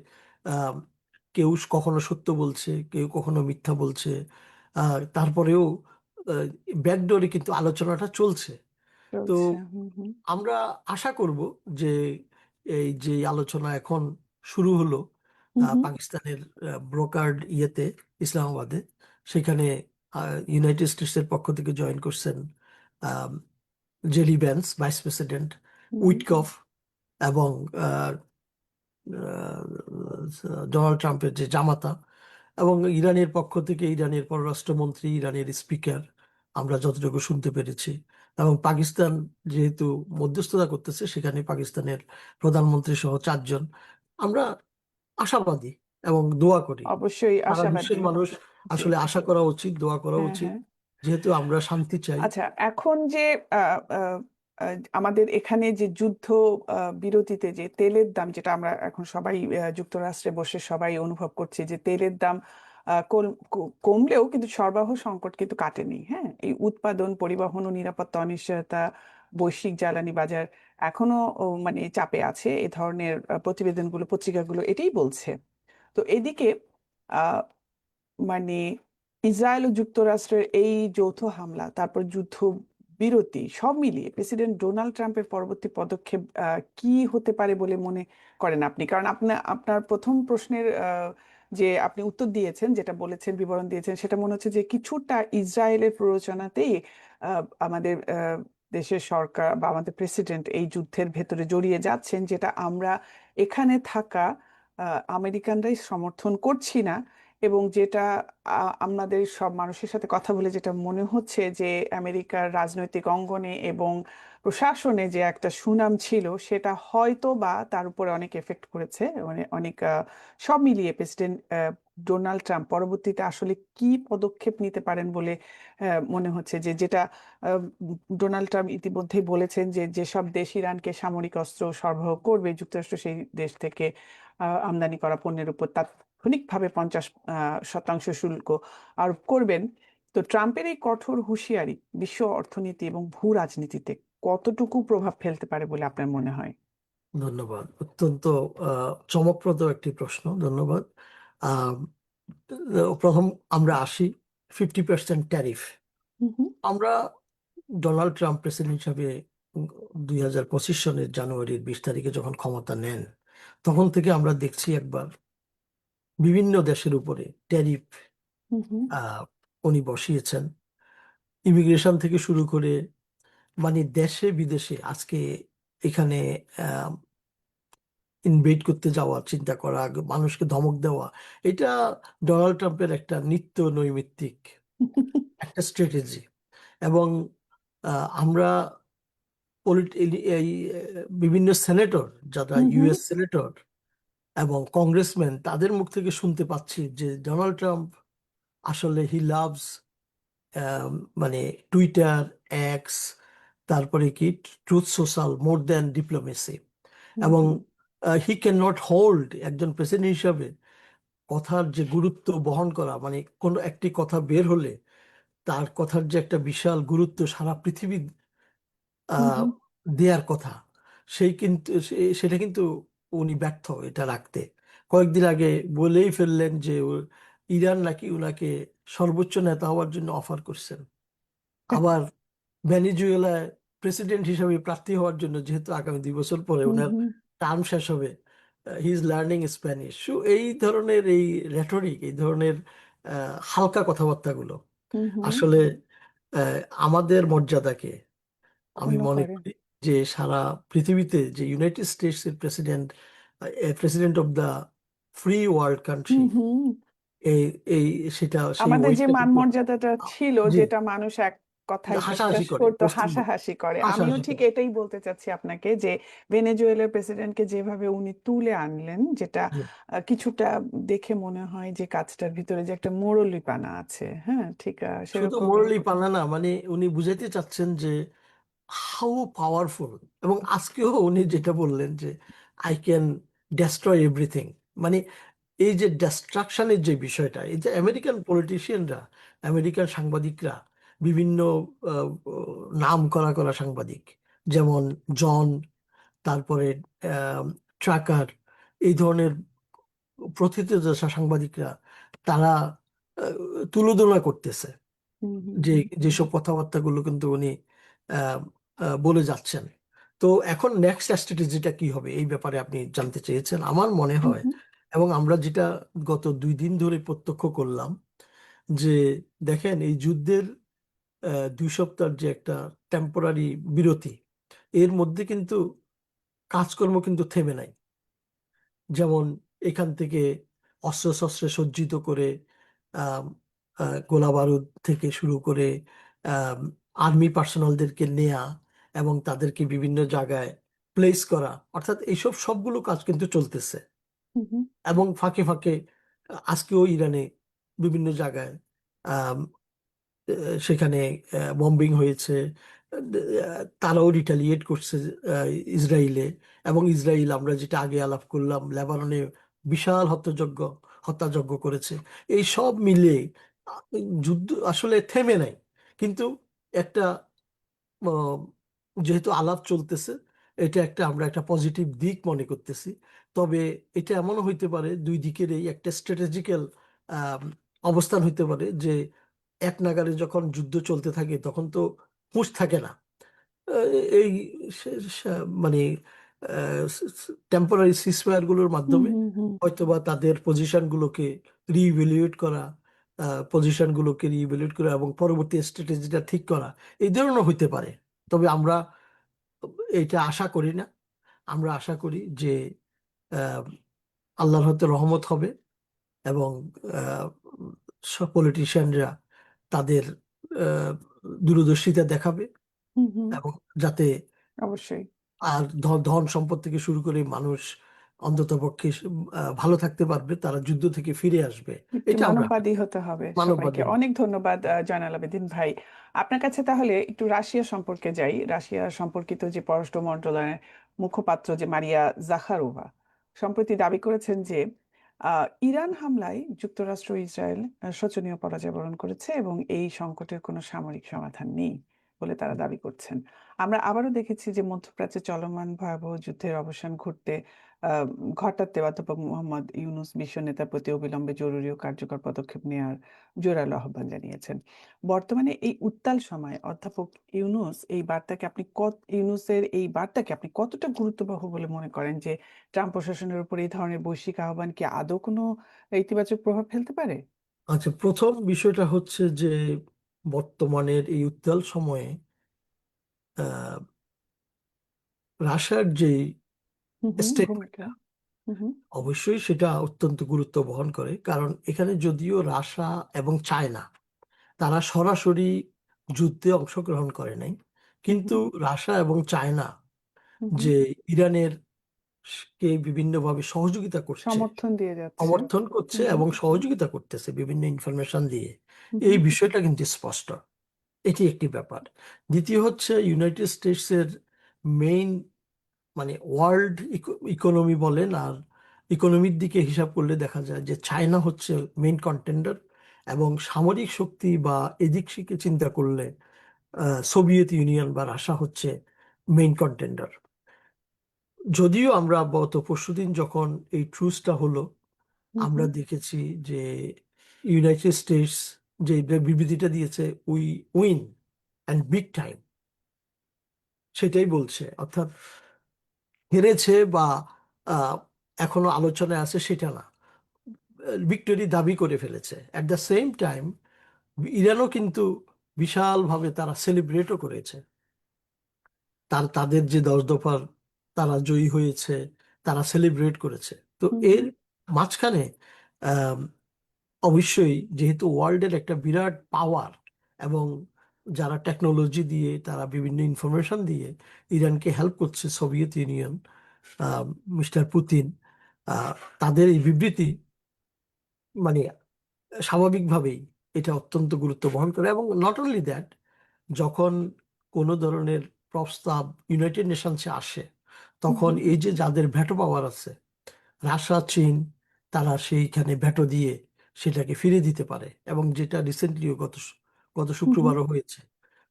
আহ, কেউ কখনো সত্য বলছে, কেউ কখনো মিথ্যা বলছে, তারপরেও ব্যাকডোরে কিন্তু আলোচনাটা চলছে। তো চলছে। হুম হুম আমরা আশা করব যে এই যে আলোচনা এখন শুরু হলো হুম হুম পাকিস্তানের ব্রোকার্ড ইয়েতে, ইসলামাবাদে, সেখানে ইউনাইটেড স্টেটসের পক্ষ থেকে জয়েন করছেন আহ, জেরি ভ্যান্স ভাইস প্রেসিডেন্ট, হুম হুম উইটকফ, এবং আহ, ডোনাল্ড ট্রাম্পের যে জামাতা, এবং ইরানের পক্ষ থেকে ইরানের পররাষ্ট্রমন্ত্রী, ইরানের স্পিকার, আমরা যতটুকু শুনতে পেরেছি। এবং পাকিস্তান যেহেতু মধ্যস্থতা করতেছে, সেখানে পাকিস্তানের প্রধানমন্ত্রী সহ 4 জন। আমরা আশাবাদী এবং দোয়া করি। অবশ্যই সারা বিশ্বের আশাবাদী। মানুষ জি। আসলে আশা করা উচিত, দোয়া করা হ্যাঁ উচিত, হ্যাঁ। যেহেতু আমরা শান্তি চাই। আচ্ছা, এখন যে আহ, আহ, আমাদের এখানে যে যুদ্ধ বিরতিতে যে তেলের দাম, যেটা আমরা এখন সবাই যুক্তরাষ্ট্রে বসে সবাই অনুভব করছি, যে তেলের দাম কমলেও কিন্তু সরবরাহ সংকট কিন্তু কাটেনি। হ্যাঁ, এই উৎপাদন, পরিবহন ও নিরাপত্তা অনিশ্চয়তা, বৈশ্বিক জ্বালানি বাজার এখনো মানে চাপে আছে। এ ধরনের প্রতিবেদনগুলো, পত্রিকাগুলো এটাই বলছে। তো এদিকে মানে ইসরায়েল ও যুক্তরাষ্ট্রের এই যৌথ হামলা, তারপর যুদ্ধ বিরতি, সব মিলিয়ে প্রেসিডেন্ট ডোনাল্ড ট্রাম্পের পরবর্তী পদক্ষেপ কি হতে পারে বলে মনে করেন আপনি? কারণ আপনার আপনার প্রথম প্রশ্নের যে আপনি উত্তর দিয়েছেন, যেটা বলেছেন, বিবরণ দিয়েছেন, সেটা মনে হচ্ছে যে কিছুটা ইসরায়েলের প্ররোচনাতেই আমাদের দেশের সরকার বা আমাদের প্রেসিডেন্ট এই যুদ্ধের ভেতরে জড়িয়ে যাচ্ছেন, যেটা আমরা এখানে থাকা আমেরিকানরাই সমর্থন করছি না। এবং যেটা আমাদের সব মানুষের সাথে কথা বলে যেটা মনে হচ্ছে যে আমেরিকার রাজনৈতিক অঙ্গনে এবং প্রশাসনে যে একটা সুনাম ছিল সেটা হয়তো বা তার উপরে অনেক এফেক্ট করেছে, মানে অনেক সব মিলিয়ে প্রেসিডেন্ট ডোনাল্ড ট্রাম্প পরবর্তীতে আসলে কি পদক্ষেপ নিতে পারেন বলে মনে হচ্ছে, যে যেটা আহ, ডোনাল্ড ট্রাম্প ইতিমধ্যেই বলেছেন যে যেসব দেশ ইরানকে সামরিক অস্ত্র সরবরাহ করবে, যুক্তরাষ্ট্র সেই দেশ থেকে আমদানি করা পণ্যের উপর তাৎক্ষণিকভাবে 50% শুল্ক আরোপ করবেন। তো ট্রাম্পের এই কঠোর হুঁশিয়ারি বিশ্ব অর্থনীতি এবং ভূ রাজনীতিতে কতটুকু প্রভাব ফেলতে পারে বলে আপনার মনে হয়? ধন্যবাদ। অত্যন্ত চমকপ্রদ একটি প্রশ্ন, ধন্যবাদ। আহ, প্রথম আমরা আসি 50% ট্যারিফ। হুম হুম আমরা ডোনাল্ড ট্রাম্প প্রেসিডেন্ট হিসাবে 2025 সনের জানুয়ারির 20 তারিখে যখন ক্ষমতা নেন, তখন থেকে আমরা দেখছি একবার বিভিন্ন দেশের উপরে ট্যারিফ হুম হুম উনি বসিয়েছেন। ইমিগ্রেশন থেকে শুরু করে, মানে দেশে বিদেশে আজকে এখানে ইনভেট করতে যাওয়া, চিন্তা করা, মানুষকে ধমক দেওয়া, এটা ডোনাল্ড ট্রাম্পের একটা নিত্য নৈমিত্তিক একটা স্ট্র্যাটেজি। এবং আমরা এই বিভিন্ন সেনেটর, যারা হুম হুম ইউএস সেনেটর এবং কংগ্রেসম্যান, তাদের মুখ থেকে শুনতে পাচ্ছি যে ডোনাল্ড ট্রাম্প আসলে হি লাভস, মানে টুইটার, এক্স, তারপরে কি Truth Social more than diplomacy. Hmm এবং hmm he can not hold, একজন প্রেসিডেন্ট হিসাবে কথার যে গুরুত্ব বহন করা, মানে কোনো একটি কথা বের হলে তার কথার যে একটা বিশাল গুরুত্ব সারা পৃথিবী হুম আহ, হুম দেয়ার কথা, সেই কিন্তু সেটা কিন্তু উনি ব্যর্থ এটা রাখতে। কয়েকদিন আগে বলেই ফেললেন যে ইরান নাকি উনাকে সর্বোচ্চ নেতা হওয়ার জন্য অফার করছেন। আবার ভেনিজুয়েলায় প্রেসিডেন্ট হিসেবে প্রার্থী হওয়ার জন্য, যেহেতু আগামী 2 বছর পরে হুম ওনার হুম টার্ম শেষ হবে, হি ইজ লার্নিং স্প্যানিশ। এই ধরনের এই রেটরিক, এই ধরনের হালকা কথাবার্তাগুলো হুম হুম আসলে আহ, আমাদের মর্যাদাকে, আমি ক্ষুণ্ণ মনে করে। করি যে সারা পৃথিবীতে যে ইউনাইটেড স্টেটস এর president, president of the free world country, hmm hmm এই এই সেটা সেই আমাদের যে ওইটা মান কিন্তু মর্যাদাটা ছিল, জি, যেটা মানুষ এক কথায় হাসাহাসি বিশ্বাস করে করতো, পশ্চিমবঙ্গ, হাসাহাসি করে, আমিও হাসাহাসি ঠিক করে। এটাই বলতে চাচ্ছি আপনাকে যে ভেনেজুয়েলার প্রেসিডেন্টকে যেভাবে উনি তুলে আনলেন, যেটা জি। কিছুটা দেখে মনে হয় যে কাজটার ভিতরে যে একটা মোড়লিপানা আছে, হ্যাঁ ঠিক শুধু সেরকমই। মোরালি পানা না, মানে উনি বুঝাইতে চাচ্ছেন যে হাউ পাওয়ারফুল। এবং আজকেও উনি যেটা বললেন যে আই ক্যান ডেস্ট্রয় এভরিথিং, মানে এই যে ডিস্ট্রাকশনের যে বিষয়টা, এই যে আমেরিকান পলিটিশিয়ানরা, আমেরিকান সাংবাদিকরা, বিভিন্ন আহ, নাম করা করা সাংবাদিক, যেমন জন, তারপরে ট্রাকার, এই ধরনের প্রথিতযশা সাংবাদিকরা, তারা তুলোধনা করতেছে হুম হুম যে যেসব কথাবার্তাগুলো কিন্তু উনি আহ, বলে যাচ্ছেন। তো এখন নেক্সট স্ট্র্যাটেজিটা কি হবে এই ব্যাপারে আপনি জানতে চেয়েছেন। আমার মনে হুম হয়, হুম এবং আমরা যেটা গত 2 দিন ধরে প্রত্যক্ষ করলাম, যে দেখেন এই যুদ্ধের 2 সপ্তাহের যে একটা টেম্পোরারি বিরতি, এর মধ্যে কিন্তু কাজকর্ম কিন্তু থেমে নাই। যেমন এখান থেকে অস্ত্রশস্ত্রে সজ্জিত করে আম, গোলা বারুদ থেকে শুরু করে আর্মি পার্সোনালদেরকে নেয়া এবং তাদেরকে বিভিন্ন জায়গায় প্লেস করা, অর্থাৎ এইসব সবগুলো কাজ কিন্তু চলতেছে। হুম হুম এবং ফাঁকে ফাঁকে আজকেও ইরানে বিভিন্ন জায়গায় সেখানে বম্বিং হয়েছে। তারাও রিটালিয়েট করছে ইসরায়েলে। এবং ইসরায়েল, আমরা যেটা আগে আলাপ করলাম, লেবাননে বিশাল হত্যাযজ্ঞ করেছে। এই সব মিলে আহ, যুদ্ধ আসলে থেমে নাই। কিন্তু একটা আহ, যেহেতু আলাপ চলতেছে, এটা একটা আমরা একটা পজিটিভ দিক মনে করতেছি। তবে এটা এমনও হইতে পারে, দুই দিকেরই একটা স্ট্র্যাটেজিক্যাল অবস্থান হইতে পারে, যে এক নাগাড়ে যখন যুদ্ধ চলতে থাকে তখন তো হুঁশ থাকে না। আহ, এই মানে টেম্পোরারি সিসফায়ার গুলোর হুম মাধ্যমে হুম হুম হয়তোবা তাদের পজিশনগুলোকে রিইভ্যালুয়েট করা, পজিশনগুলোকে রিইভ্যালুয়েট করা এবং পরবর্তী স্ট্র্যাটেজিটা ঠিক করা, এই ধরনের হইতে পারে। তবে আমরা এটা আশা করি না। আমরা আশা করি যে আহ, আল্লাহর হয়তো রহমত হবে এবং আহ, সব পলিটিশিয়ানরা তাদের আহ, দূরদর্শিতা দেখাবে, হুম হুম। এবং যাতে অবশ্যই। আর ধন সম্পদ থেকে শুরু করে মানুষ অন্ততপক্ষে ভালো থাকতে পারবে, তারা যুদ্ধ থেকে ফিরে আসবে। একটু এটা আমরা মানববাদী হতে হবে সবাইকে। মানববাদী। অনেক ধন্যবাদ জয়নাল আবেদিন ভাই। আপনার কাছে তাহলে একটু রাশিয়া সম্পর্কে যাই। রাশিয়া সম্পর্কিত যে পররাষ্ট্র মন্ত্রণালয়ের মুখপাত্র যে মারিয়া জাখারোভা সম্প্রতি দাবি করেছেন যে ইরান হামলায় যুক্তরাষ্ট্র ও ইসরায়েল শোচনীয় পরাজয় বরণ করেছে এবং এই সংকটের কোনো সামরিক সমাধান নেই বলে তারা দাবি করছেন। আমরা আবারও দেখেছি যে মধ্যপ্রাচ্যে চলমান ভয়াবহ যুদ্ধের অবসান আহ, ঘটাতে অধ্যাপক মোহাম্মদ ইউনূস বিশ্ব নেতার প্রতি অবিলম্বে জরুরি ও কার্যকর পদক্ষেপ নেওয়ার জোরালো আহ্বান জানিয়েছেন। বর্তমানে এই উত্তাল সময় অধ্যাপক ইউনূসের এই বার্তাকে আপনি কতটা গুরুত্ববহ বলে মনে করেন, যে ট্রাম্প প্রশাসনের উপর এই ধরনের বৈশ্বিক আহ্বান কি আদৌ কোনো ইতিবাচক প্রভাব ফেলতে পারে? আচ্ছা, প্রথম বিষয়টা হচ্ছে যে বর্তমানের এই উত্তাল সময়ে আহ, রাশিয়ার যে হুম হুম। ভূমিকা। স্টেটমেন্টটা, হুম হুম। অবশ্যই সেটা অত্যন্ত গুরুত্ব বহন করে। কারণ এখানে যদিও রাশিয়া এবং চায়না তারা সরাসরি যুদ্ধে অংশগ্রহণ করে নাই, হুম কিন্তু হুম। রাশিয়া এবং চায়না হুম হুম। যে ইরানের কে বিভিন্নভাবে সহযোগিতা করছে, সমর্থন দিয়ে যাচ্ছে। সমর্থন করছে হুম হুম। এবং সহযোগিতা করতেছে বিভিন্ন ইনফরমেশন দিয়ে, হুম এই হুম। বিষয়টা কিন্তু স্পষ্ট। এটি একটি ব্যাপার। দ্বিতীয় হচ্ছে ইউনাইটেড স্টেটসের মেইন, মানে ওয়ার্ল্ড ইকোনমি বলেন আর ইকোনমির দিকে হিসাব করলে দেখা যায় যে চায়না হচ্ছে মেইন কন্টেন্ডার, এবং সামরিক শক্তি বা এদিক থেকে চিন্তা করলে সোভিয়েত ইউনিয়ন বা রাশিয়া হচ্ছে মেইন কন্টেন্ডার। যদিও আমরা গত পরশুদিন যখন এই ট্রুসটা হলো, হুম আমরা হুম। দেখেছি যে ইউনাইটেড স্টেটস যে বিবৃতিটা দিয়েছে, we win and big time, সেটাই বলছে। অর্থাৎ হেরেছে বা আহ, এখনো আলোচনায় আছে সেটা না, ভিক্টোরি দাবি করে ফেলেছে। অ্যাট দ্য সেম টাইম ইরানও কিন্তু বিশালভাবে তারা সেলিব্রেটও করেছে, তাদের যে 10 দফার তারা জয়ী হয়েছে, তারা সেলিব্রেট করেছে। তো হুম এর হুম। মাঝখানে আহ, অবশ্যই যেহেতু ওয়ার্ল্ডের একটা বিরাট পাওয়ার, এবং যারা টেকনোলজি দিয়ে তারা বিভিন্ন ইনফরমেশন দিয়ে ইরানকে হেল্প করছে, সোভিয়েত ইউনিয়ন, মিস্টার পুতিন, আহ, তাদের এই বিবৃতি মানে স্বাভাবিকভাবেই এটা অত্যন্ত গুরুত্ব বহন করে। এবং নট অনলি দ্যাট, যখন কোনো ধরনের প্রস্তাব ইউনাইটেড নেশনসে আসে, হুম তখন হুম। এই যে যাদের ভেটো পাওয়ার আছে, রাশিয়া, চীন, তারা সেইখানে ভেটো দিয়ে সেটাকে ফিরে দিতে পারে, এবং যেটা রিসেন্টলিও গত হুম হুম। শুক্রবারও হয়েছে।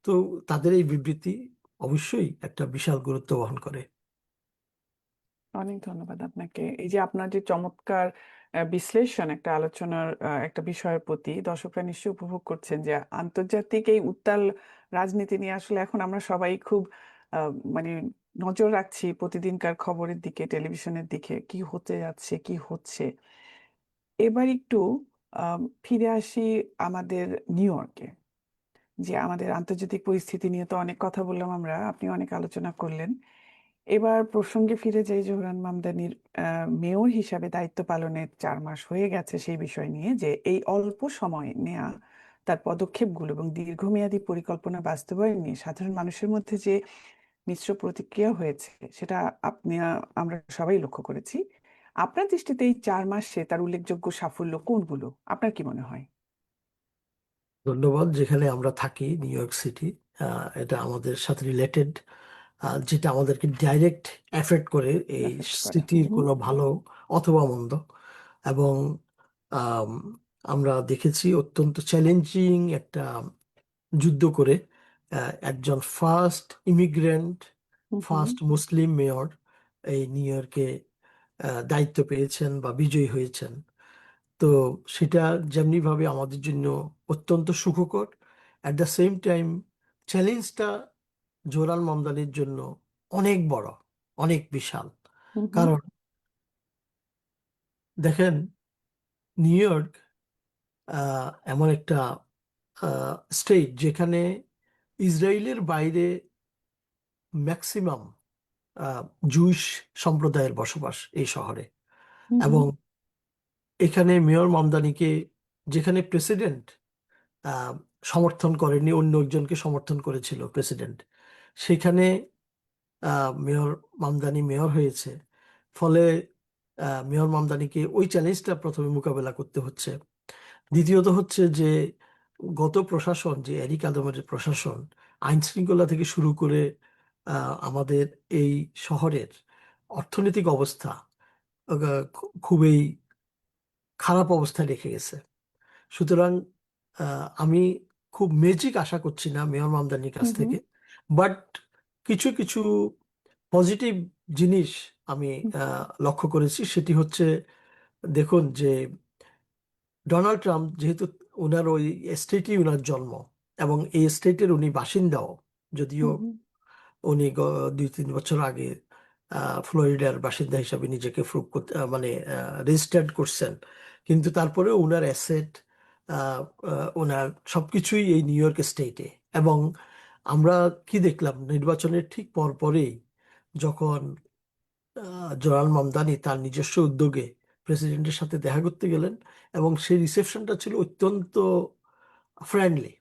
তো তাদের এই বিবৃতি অবশ্যই একটা বিশাল গুরুত্ব বহন করে। অনেক ধন্যবাদ আপনাকে। এই যে আপনার যে চমৎকার বিশ্লেষণ একটা আলোচনার একটা বিষয়ের প্রতি দর্শকরা নিশ্চয়ই উপভোগ করছেন, যে আন্তর্জাতিক এই উত্তাল রাজনীতি নিয়ে আসলে এখন আমরা সবাই খুব মানে নজর রাখছি প্রতিদিনকার খবরের দিকে, টেলিভিশনের দিকে কি হতে যাচ্ছে কি হচ্ছে। এবার একটু ফিরে আসি আমাদের নিউ ইয়র্কে। যে আমাদের আন্তর্জাতিক পরিস্থিতি নিয়ে তো অনেক কথা বললাম আমরা, আপনি অনেক আলোচনা করলেন। এবার প্রসঙ্গে ফিরে যাই, জোহরান মামদানির মেয়র হিসাবে দায়িত্ব পালনের 4 মাস হয়ে গেছে, সেই বিষয় নিয়ে যে এই অল্প সময়ে নেয়া তার পদক্ষেপগুলো এবং দীর্ঘমেয়াদী পরিকল্পনা বাস্তবায়ন নিয়ে সাধারণ মানুষের মধ্যে যে মিশ্র প্রতিক্রিয়া হয়েছে সেটা আমরা সবাই লক্ষ্য করেছি। আপনার দৃষ্টিতে এই 4 মাসে তার উল্লেখযোগ্য সাফল্য কোনগুলো আপনার কি মনে হয়? ধন্যবাদ। যেখানে আমরা থাকি, নিউ ইয়র্ক সিটি, এটা আমাদের সাথে রিলেটেড, যেটা আমাদেরকে ডাইরেক্ট এফেক্ট করে এই এফেক্ট করে। সিটির হুম কোনো ভালো অথবা মন্দ। এবং আম, আমরা দেখেছি অত্যন্ত চ্যালেঞ্জিং একটা যুদ্ধ করে একজন ফার্স্ট ইমিগ্রেন্ট, হুম। হুম ফার্স্ট মুসলিম মেয়র এই নিউ ইয়র্কে দায়িত্ব পেয়েছেন বা বিজয়ী হয়েছেন। তো সেটা যেমনিভাবে আমাদের জন্য অত্যন্ত সুখকর, অ্যাট দ্য সেম টাইম চ্যালেঞ্জটা জোরাল মামদানির জন্য অনেক বড়, অনেক বিশাল। হুম। হুম কারণ দেখেন, নিউ ইয়র্ক এমন একটা স্টেট যেখানে ইসরায়েলের বাইরে ম্যাক্সিমাম জুইশ সম্প্রদায়ের বসবাস এই শহরে। হুম। হুম। এবং এখানে মেয়র মামদানিকে, যেখানে প্রেসিডেন্ট আহ, সমর্থন করেনি, অন্য একজনকে সমর্থন করেছিল প্রেসিডেন্ট, সেখানে মেয়র মামদানি মেয়র হয়েছে। ফলে মেয়র মামদানিকে ওই চ্যালেঞ্জটা প্রথমে মোকাবেলা করতে হচ্ছে। দ্বিতীয়ত হচ্ছে যে গত প্রশাসন, যে এরিক আদমের প্রশাসন, আইন শৃঙ্খলা থেকে শুরু করে আমাদের এই শহরের অর্থনৈতিক অবস্থা খুবই খারাপ অবস্থায় রেখে গেছে। সুতরাং আমি খুব ম্যাজিক আশা করছি না মেয়র মামদানির কাছ হুম হুম থেকে, বাট কিছু কিছু পজিটিভ জিনিস আমি লক্ষ্য করেছি। সেটি হচ্ছে, দেখুন যে ডোনাল্ড ট্রাম্প যেহেতু, ওনার ওই স্টেটই ওনার জন্ম এবং এই স্টেটের উনি বাসিন্দাও, যদিও হুম হুম উনি 2-3 বছর আগে ফ্লোরিডার বাসিন্দা হিসাবে নিজেকে প্রুভ করতে মানে রেজিস্টার্ড করছেন, কিন্তু তারপরেও ওনার অ্যাসেট, ওনার সবকিছুই এই নিউ ইয়র্ক স্টেটে। এবং আমরা কি দেখলাম নির্বাচনের ঠিক পরপরেই, যখন জোরাল মামদানি তার নিজস্ব উদ্যোগে প্রেসিডেন্টের সাথে দেখা করতে গেলেন, এবং সেই রিসেপশনটা ছিল অত্যন্ত ফ্রেন্ডলি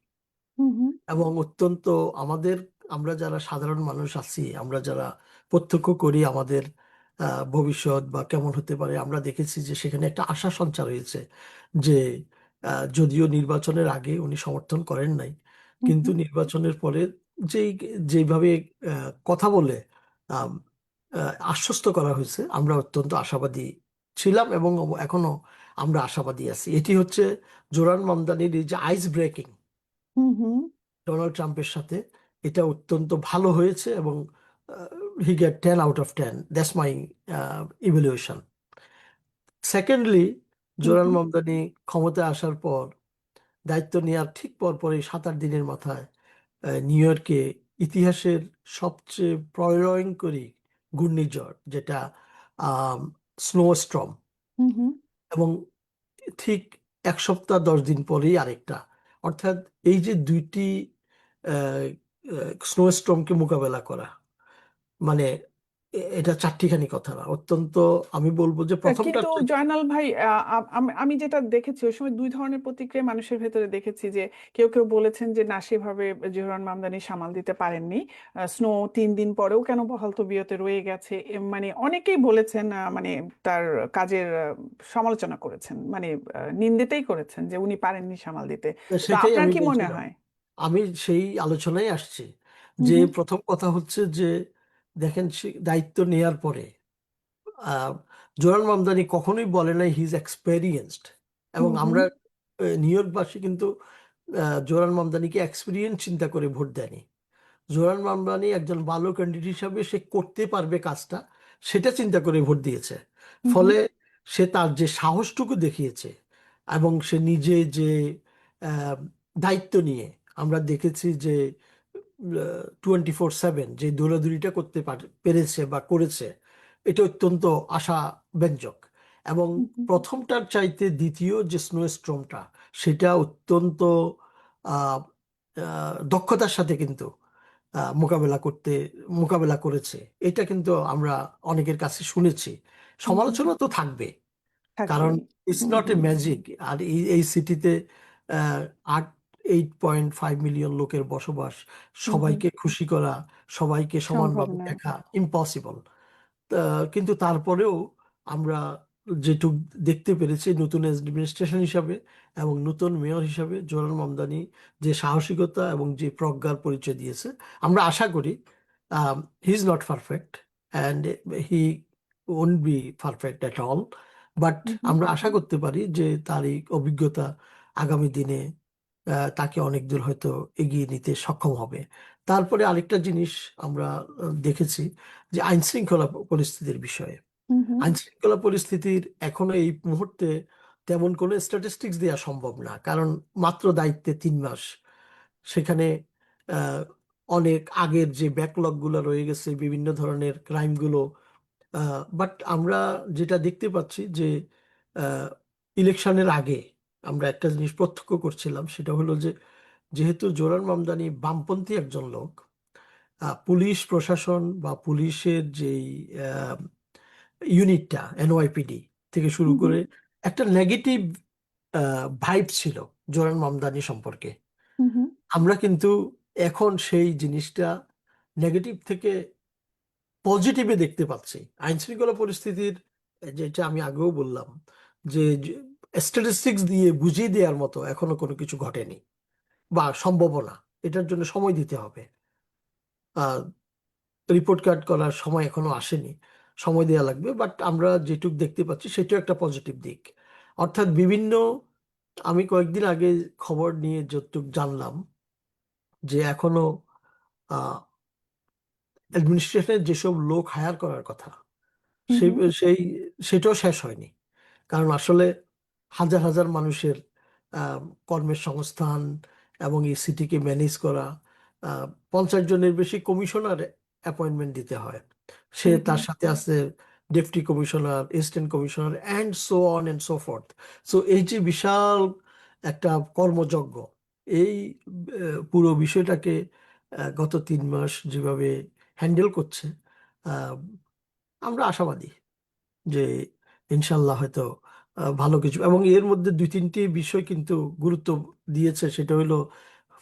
হুম হুম এবং অত্যন্ত আমাদের, আমরা যারা সাধারণ মানুষ আছি, আমরা যারা প্রত্যক্ষ করি আমাদের ভবিষ্যৎ বা কেমন হতে পারে, আমরা দেখেছি যে সেখানে একটা আশা সঞ্চার হয়েছে যে যদিও নির্বাচনের আগে উনি সমর্থন করেন নাই, হুম কিন্তু হুম নির্বাচনের পরে যেভাবে কথা বলে আম, আশ্বস্ত করা হয়েছে, আমরা অত্যন্ত আশাবাদী ছিলাম এবং এখনো আমরা আশাবাদী আছি। এটি হচ্ছে জোরান মামদানির এই যে আইস ব্রেকিং হুম হুম ডোনাল্ড ট্রাম্পের সাথে, এটা অত্যন্ত ভালো হয়েছে এবং he get 10 out of 10, that's my evaluation. Secondly, hmm Zohran hmm Mamdani ক্ষমতায় আসার পর, দায়িত্ব নেওয়ার ঠিক পরপরই 7-8 দিনের মাথায় নিউ ইয়র্কে ইতিহাসের সবচেয়ে প্রলয়ঙ্করী ঘূর্ণিঝড়, যেটা স্নো স্টর্ম, হুম হুম এবং ঠিক 1 সপ্তাহ 10 দিন পরেই আরেকটা, অর্থাৎ এই যে দুইটি স্নো স্টর্মকে মোকাবেলা করা, মানে এটা চারটিখানি কথা না, অত্যন্ত, আমি বলবো যে প্রথমটার কিন্তু চাইতে। জয়নাল ভাই, আমি যেটা দেখেছি ওই সময় দুই ধরনের প্রতিক্রিয়া মানুষের ভেতরে দেখেছি, যে কেউ কেউ বলেছেন যে না, সেভাবে জোহরান মামদানি সামাল দিতে পারেননি। স্নো 3 দিন পরেও কেন বহাল তবিয়তে রয়ে গেছে, মানে অনেকেই বলেছেন, মানে তার কাজের সমালোচনা করেছেন, মানে নিন্দেটাই করেছেন যে উনি পারেননি সামাল দিতে। তো সেটাই আপনার আমি কি মনে বলছিলাম, হয়? আমি সেই আলোচনায় আসছি হুম যে হুম প্রথম কথা হচ্ছে যে দেখেন, সে দায়িত্ব নেয়ার পরে আহ, জোরাল মামদানি কখনোই বলে নাই হি ইজ এক্সপেরিয়েন্সড। এবং হুম হুম আমরা নিউ ইয়র্কবাসী কিন্তু জোরাল মামদানিকে এক্সপিরিয়েন্স চিন্তা করে ভোট দেয়নি। জোরাল মামদানি একজন ভালো ক্যান্ডিডেট হিসাবে সে করতে পারবে কাজটা, সেটা চিন্তা করে ভোট দিয়েছে। হুম হুম ফলে সে তার যে সাহসটুকু দেখিয়েছে এবং সে নিজে যে আহ, দায়িত্ব নিয়ে, আমরা দেখেছি যে 24/7 যে দৌড়াদৌড়িটা করতে পেরেছে বা করেছে, এটা অত্যন্ত আশাব্যঞ্জক। এবং হুম হুম প্রথমটার চাইতে দ্বিতীয় যে স্নো স্টর্মটা, সেটা অত্যন্ত আহ, দক্ষতার সাথে কিন্তু মোকাবেলা করেছে। এটা কিন্তু আমরা অনেকের কাছে শুনেছি। হুম হুম, সমালোচনা তো থাকবে, কারণ থাকবেই। It's hmm not a hmm magic. আর এই সিটিতে 8.5 মিলিয়ন লোকের বসবাস, হুম হুম সবাইকে খুশি করা, সবাইকে সম্ভব সমানভাবে না। দেখা ইম্পসিবল। কিন্তু তারপরেও আমরা যেটুক দেখতে পেরেছি নতুন অ্যাডমিনিস্ট্রেশন হিসাবে এবং নতুন মেয়র হিসাবে, জোরাল মামদানি যে সাহসিকতা এবং যে প্রজ্ঞার পরিচয় দিয়েছে, আমরা আশা করি he is not perfect and he won't be perfect at all, but hmm hmm আমরা আশা করতে পারি যে তার এই অভিজ্ঞতা আগামী দিনে তাকে অনেক দূর হয়তো এগিয়ে নিতে সক্ষম হবে। তারপরে আরেকটা জিনিস আমরা দেখেছি যে আইন শৃঙ্খলা পরিস্থিতির বিষয়ে। হুম হুম আইন শৃঙ্খলা পরিস্থিতির এখনো এই মুহূর্তে তেমন কোনো স্ট্যাটিস্টিক্স দেওয়া সম্ভব না, কারণ মাত্র দায়িত্বে 3 মাস। সেখানে আহ, অনেক আগের যে ব্যাকলগ গুলো রয়ে গেছে, বিভিন্ন ধরনের ক্রাইম গুলো, বাট আমরা যেটা দেখতে পাচ্ছি যে ইলেকশনের আগে আমরা একটা জিনিস প্রত্যক্ষ করছিলাম, সেটা হলো যে যেহেতু জোরান মামদানি বামপন্থী একজন লোক, পুলিশ প্রশাসন বা পুলিশের যেই ইউনিটটা, এনওয়াইপিডি থেকে শুরু হুম হুম করে একটা নেগেটিভ ভাইব ছিল জোরান মামদানি সম্পর্কে। হুম হুম আমরা কিন্তু এখন সেই জিনিসটা নেগেটিভ থেকে পজিটিভে দেখতে পাচ্ছি। আইন শৃঙ্খলা পরিস্থিতির, যেটা আমি আগেও বললাম, যে স্ট্যাটিস্টিক্স দিয়ে বুঝিয়ে দেওয়ার মতো এখনো কোনো কিছু ঘটেনি বা সম্ভাবনা। এটার জন্য সময় দিতে হবে। রিপোর্ট কার্ড করার সময় এখনো আসেনি, সময় দেওয়া লাগবে। বাট আমরা যেটুক দেখতে পাচ্ছি সেটাও একটা পজিটিভ দিক। অর্থাৎ বিভিন্ন, আমি কয়েকদিন আগে খবর নিয়ে যতটুক জানলাম যে এখনো অ্যাডমিনিস্ট্রেশনের যেসব লোক হায়ার করার কথা, হুম সেই হুম সেই সেটাও শেষ হয়নি। কারণ আসলে হাজার হাজার মানুষের আহ, কর্মের সংস্থান এবং এই সিটিকে ম্যানেজ করা, 50 জনের বেশি কমিশনার অ্যাপয়েন্টমেন্ট দিতে হয়। সে হুম তার হুম সাথে আছে deputy commissioner, assistant commissioner, and so on and so forth. So এই যে বিশাল একটা কর্মযজ্ঞ, এই পুরো বিষয়টাকে গত 3 মাস যেভাবে হ্যান্ডেল করছে, আহ, আমরা আশাবাদী যে ইনশাল্লাহ হয়তো ভালো কিছু। এবং এর মধ্যে 2-3টি বিষয় কিন্তু গুরুত্ব দিয়েছে। সেটা হলো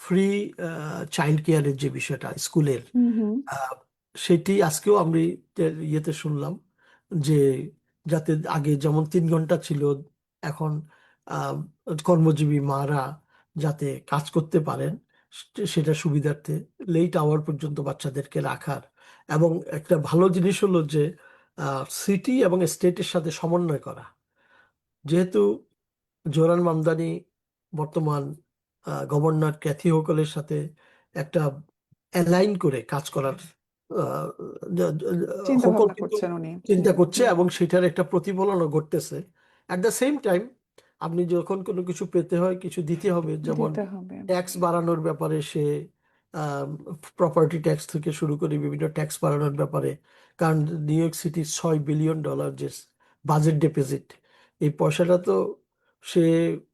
ফ্রি চাইল্ড কেয়ারের যে বিষয়টা স্কুলের, হুম হুম আহ, সেটি আজকেও আমি ইয়েতে শুনলাম যে যাতে আগে যেমন 3 ঘন্টা ছিল, এখন আহ, কর্মজীবী মারা যাতে কাজ করতে পারেন সেটা সুবিধার্থে লেট আওয়ার পর্যন্ত বাচ্চাদেরকে রাখার। এবং একটা ভালো জিনিস হলো যে সিটি এবং স্টেটের সাথে সমন্বয় করা। যেহেতু জোরান মামদানি বর্তমান গভর্নর ক্যাথি হোকলের সাথে একটা অ্যালাইন করে কাজ করার, আহ, চিন্তা হোকল ভাবনা কিন্তু করছেন উনি। চিন্তা হুম করছে হুম এবং সেটার একটা প্রতিফলনও ঘটতেছে। অ্যাট দ্য সেম টাইম আপনি যখন কোনো কিছু পেতে হয়, কিছু দিতে হবে, যেমন দিতে হবে। ট্যাক্স বাড়ানোর ব্যাপারে সে প্রপার্টি ট্যাক্স থেকে শুরু করে বিভিন্ন ট্যাক্স বাড়ানোর ব্যাপারে। কারণ নিউ ইয়র্ক সিটির $6 বিলিয়ন যে বাজেট ডেফিসিট, এই পয়সাটা তো সে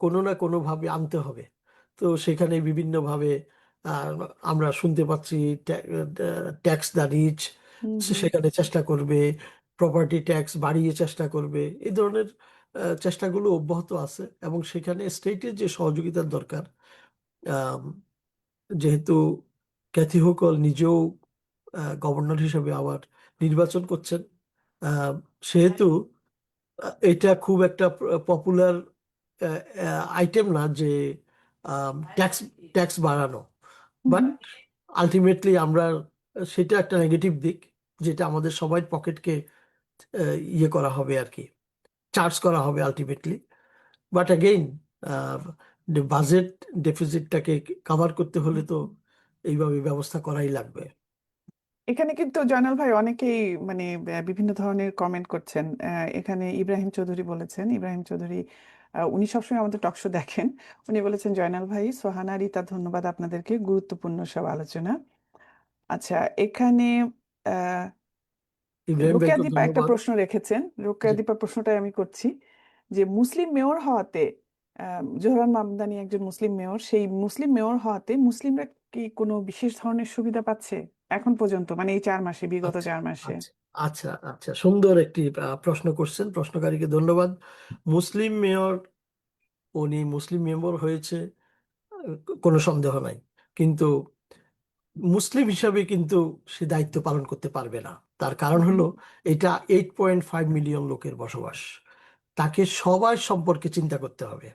কোনো না কোনোভাবে আনতে হবে। তো সেখানে বিভিন্নভাবে আহ, আমরা শুনতে পাচ্ছি ট্যাক্স দ্য রিচ হুম হুম সেখানে চেষ্টা করবে, প্রপার্টি ট্যাক্স বাড়িয়ে চেষ্টা করবে। এই ধরনের চেষ্টাগুলো অব্যাহত আছে এবং সেখানে স্টেটের যে সহযোগিতার দরকার, আম, যেহেতু ক্যাথি হোকল নিজেও গভর্নর হিসেবে আবার নির্বাচন করছেন, সেহেতু এটা খুব একটা পপুলার আইটেম না যে ট্যাক্স ট্যাক্স বাড়ানো। হুম বাট হুম। আলটিমেটলি আমরা, সেটা একটা নেগেটিভ দিক যেটা আমাদের সবাই পকেটকে ইয়ে করা হবে আর কি, চার্জ করা হবে আলটিমেটলি। বাট অ্যাগেইন বাজেট ডেফিসিটটাকে কাভার করতে হলে তো এইভাবে ব্যবস্থা করাই লাগবে। এখানে কিন্তু জয়নাল ভাই অনেকেই মানে বিভিন্ন ধরনের কমেন্ট করছেন। এখানে ইব্রাহিম চৌধুরী বলেছেন, ইব্রাহিম চৌধুরী উনি সবসময় আমাদের টকশো দেখেন। উনি বলেছেন, জয়নাল ভাই, সোহানা, রিতা, ধন্যবাদ আপনাদেরকে, গুরুত্বপূর্ণ সব আলোচনা। আচ্ছা, এখানে আহ ইব্রাহিম রোকেয়া ভাইকে দীপা একটা ধন্যবাদ। প্রশ্ন রেখেছেন। রোকেয়া জি। দীপার প্রশ্নটাই আমি করছি, যে মুসলিম মেয়র হওয়াতে, জোহরান মামদানি একজন মুসলিম মেয়র, সেই মুসলিম মেয়র হওয়াতে মুসলিমরা কি কোনো বিশেষ ধরনের সুবিধা পাচ্ছে এখন পর্যন্ত, মানে এই 4 মাসে, বিগত আচ্ছা 4 মাসে? আচ্ছা আচ্ছা আচ্ছা, সুন্দর একটি প্রশ্ন করছেন, প্রশ্নকারীকে ধন্যবাদ। মুসলিম মেয়র, উনি মুসলিম মেম্বার হয়েছে, কোনো সন্দেহ নাই। কিন্তু মুসলিম হিসাবে কিন্তু সে দায়িত্ব পালন করতে পারবে না। তার কারণ হুম হলো এটা 8.5 মিলিয়ন লোকের বসবাস, তাকে সবার সম্পর্কে চিন্তা করতে হবে।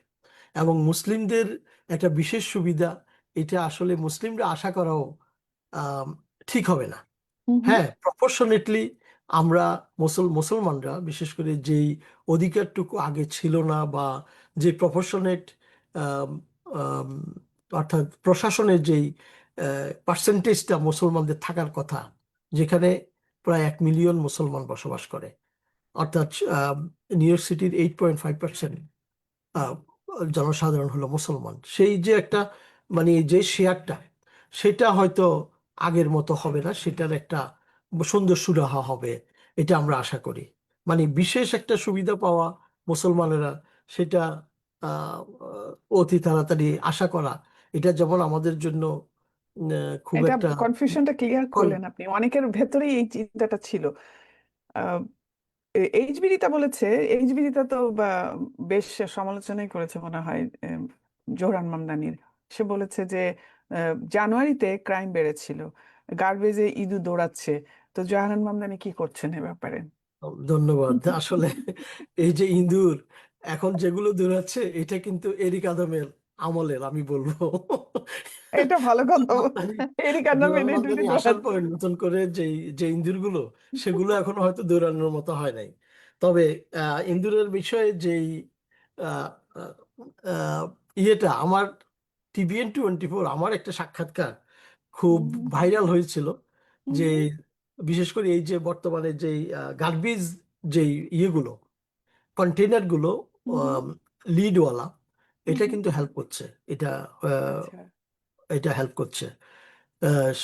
এবং মুসলিমদের একটা বিশেষ সুবিধা, এটা আসলে মুসলিমরা আশা করাও আম, ঠিক হবে না। হুম হুম হ্যাঁ, প্রপোর্শনেটলি আমরা মুসলমানরা বিশেষ করে যেই অধিকারটুকু আগে ছিল না, বা যে প্রপোর্শনেট অর্থাৎ প্রশাসনের যেই পার্সেন্টেজটা মুসলমানদের থাকার কথা, যেখানে প্রায় 1 মিলিয়ন মুসলমান বসবাস করে, অর্থাৎ নিউ ইয়র্ক সিটির 8.5% আহ, জনসাধারণ হলো মুসলমান। সেই যে একটা, মানে এই যে শেয়ারটা, সেটা হয়তো আগের মতো হবে না, সেটার একটা সুন্দর সুরাহা হবে, এটা আমরা আশা করি। মানে বিশেষ একটা সুবিধা পাওয়া মুসলমানেরা, সেটা আহ, অতি তাড়াতাড়ি আশা করা, এটা যেমন আমাদের জন্য খুব এটা একটা কনফিউশনটা ক্লিয়ার করলেন আপনি। অনেকের ভেতরেই এই চিন্তাটা ছিল। এইচবি রিতা বলেছে, এইচবি রিতা তো বেশ সমালোচনাই করেছে মনে হয় জোহরান মামদানির। সে বলেছে যে জানুয়ারিতে ক্রাইম বেড়েছিল, গার্বেজে ইঁদুর দৌড়াচ্ছে। তো জোহরান মামদানি কি করছেন এ ব্যাপারে? ধন্যবাদ। আসলে এই যে ইঁদুর এখন যেগুলো দৌড়াচ্ছে এটা কিন্তু এরিক আদমের আমলের, আমি বলবো। এটা ভালো কথা। মামদানি এরই কান্না জোরাল মেনে টুনি মামদানি আসার দৌড়াচ্ছে। পরে নতুন করে যে যে ইঁদুরগুলো, সেগুলো এখনো হয়তো দৌড়ানোর মতো হয় নাই। তবে ইঁদুরের বিষয়ে যেই আহ, আহ, আহ, ইয়েটা আমার TVN24 আমার একটা সাক্ষাৎকার খুব হুম ভাইরাল হয়েছিল, যে হুম বিশেষ করে এই যে বর্তমানে যে গার্বেজ যে ইয়েগুলো, কন্টেনার গুলো হুম হুম লিডওয়ালা, হুম এটা হুম। কিন্তু হেল্প করছে। এটা আহ, আচ্ছা, এটা হেল্প করছে,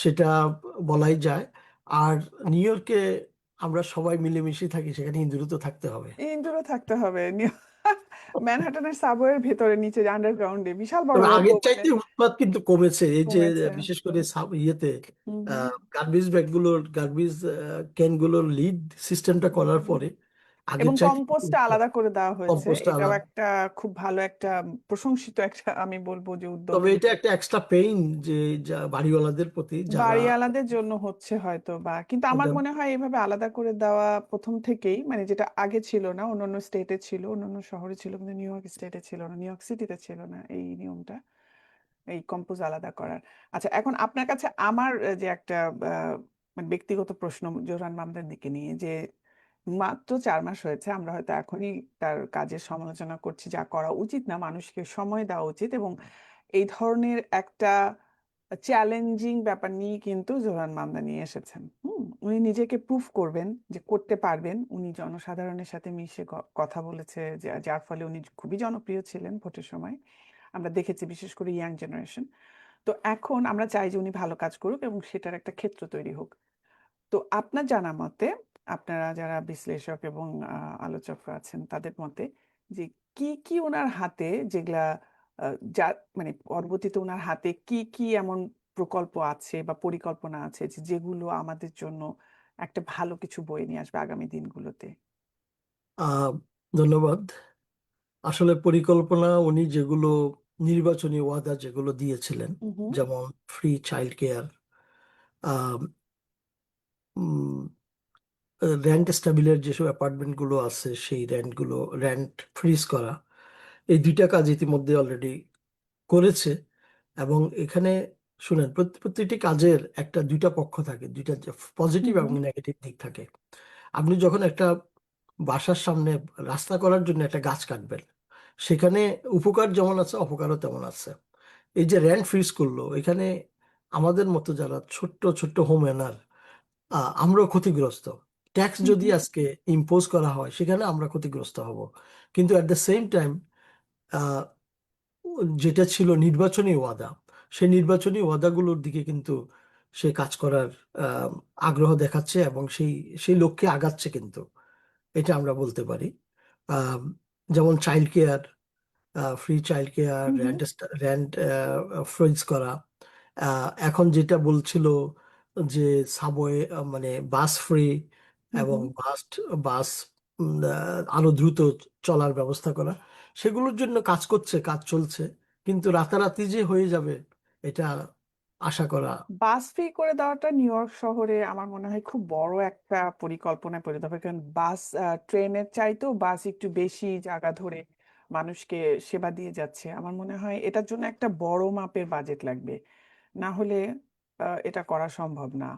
সেটা বলাই যায়। আর নিউ ইয়র্কে আমরা সবাই মিলেমিশে থাকি, সেখানে হিন্দুরও তো থাকতে হবে। ইনডোরে থাকতে হবে। ম্যানহাটনের সাবওয়ের ভেতরে নিচে আন্ডারগ্রাউন্ডে বিশাল বড় তবে আগের মানে চাইতে উৎপাদ কিন্তু কমেছে, এই যে কমেছে। বিশেষ করে ইয়েতে হুম হুম গার্বেজ ব্যাগগুলোর, গার্বেজ ক্যানগুলোর লিড সিস্টেমটা হুম করার হুম। পরে আগের এবং চাইতে কম্পোস্টটা আলাদা করে দেওয়া হয়েছে, কম্পোস্টটা এটাও আলাদা। একটা খুব ভালো একটা প্রশংসিত একটা আমি বলবো যে উদ্যোগ। তবে এটা একটা এক্সট্রা পেইন যে যা বাড়িওয়ালাদের প্রতি, যারা বাড়িওয়ালাদের জন্য হচ্ছে হয়তো বা, কিন্তু আমার মনে হয় এভাবে আলাদা করে দেওয়া প্রথম থেকেই, মানে যেটা আগে ছিল না, অন্যান্য স্টেটে ছিল, অন্যান্য শহরে ছিল, কিন্তু নিউ ইয়র্ক স্টেটে ছিল না, নিউ ইয়র্ক সিটিতে ছিল না এই নিয়মটা, এই কম্পোজ আলাদা করার। আচ্ছা, এখন আপনার কাছে আমার যে একটা মানে ব্যক্তিগত প্রশ্ন জোহরান মামদার দিকে নিয়ে, যে মাত্র 4 মাস হয়েছে, আমরা হয়তো এখনই তার কাজের সমালোচনা করছি, যা করা উচিত না, মানুষকে সময় দেওয়া উচিত। এবং এই ধরনের একটা চ্যালেঞ্জিং ব্যাপার নিয়ে কিন্তু জোহরান মামদা নিয়ে এসেছেন। উনি নিজেকে প্রুফ করবেন যে করতে পারবেন। উনি জনসাধারণের সাথে মিশে কথা বলেছে, যার ফলে উনি খুবই জনপ্রিয় ছিলেন ভোটের সময়, আমরা দেখেছি, বিশেষ করে ইয়াং জেনারেশন। তো এখন আমরা চাই যে উনি ভালো কাজ করুক এবং সেটার একটা ক্ষেত্র তৈরি হোক। তো আপনার জানা মতে, আপনারা যারা বিশ্লেষক এবং আলোচক আছেন তাদের মতে, যে কি কি ওনার হাতে, যেগুলা যা মানে পরবর্তীতে ওনার হাতে কি কি এমন প্রকল্প আছে বা পরিকল্পনা আছে যেগুলো আমাদের জন্য একটা ভালো কিছু বয়ে নিয়ে আসবে আগামী দিনগুলোতে? আহ, ধন্যবাদ। আসলে পরিকল্পনা উনি যেগুলো নির্বাচনী ওয়াদা যেগুলো দিয়েছিলেন, হুম যেমন ফ্রি চাইল্ড কেয়ার, রেন্ট স্টেবিলের যেসব অ্যাপার্টমেন্ট গুলো আছে সেই রেন্ট ফ্রিজ করা, এই দুইটা কাজ ইতিমধ্যে অলরেডি করেছে। এবং এখানে শুনেন, প্রতিটি কাজের একটা দুইটা পক্ষ থাকে, দুইটা হুম পজিটিভ এবং হুম নেগেটিভ দিক থাকে। আপনি যখন একটা বাসার সামনে রাস্তা করার জন্য একটা গাছ কাটবেন, সেখানে উপকার যেমন আছে, অপকারও তেমন আছে। এই যে রেন্ট ফ্রিজ করলো, এখানে আমাদের মতো যারা ছোট্ট ছোট্ট হোম ওনার, আমরাও ক্ষতিগ্রস্ত। ট্যাক্স হুম যদি হুম আজকে ইম্পোজ করা হয়, সেখানে আমরা ক্ষতিগ্রস্ত হব। কিন্তু অ্যাট দ্য সেম টাইম যেটা ছিল নির্বাচনী ওয়াদা, সেই নির্বাচনী ওয়াদাগুলোর দিকে কিন্তু সে কাজ করার আহ, আগ্রহ দেখাচ্ছে এবং সেই সেই লক্ষ্যে আগাচ্ছে কিন্তু, এটা আমরা বলতে পারি। আহ, যেমন child care, free child care, hmm hmm rent freeze করা। এখন যেটা বলছিল যে সাবওয়ে, মানে বাস ফ্রি, হুম এবং হুম। বাস আরো দ্রুত চলার ব্যবস্থা করা, সেগুলোর জন্য কাজ করছে, কাজ চলছে। কিন্তু রাতারাতি যে হয়ে যাবে এটা আশা করা। বাস ফ্রি করে দেওয়াটা নিউ ইয়র্ক শহরে আমার মনে হয় খুব বড় একটা পরিকল্পনায় পরিণত হবে, কারণ বাস, ট্রেনের চাইতেও বাস একটু বেশি জায়গা ধরে মানুষকে সেবা দিয়ে যাচ্ছে। আমার মনে হয় এটার জন্য একটা বড় মাপের বাজেট লাগবে, না হলে এটা করা সম্ভব না।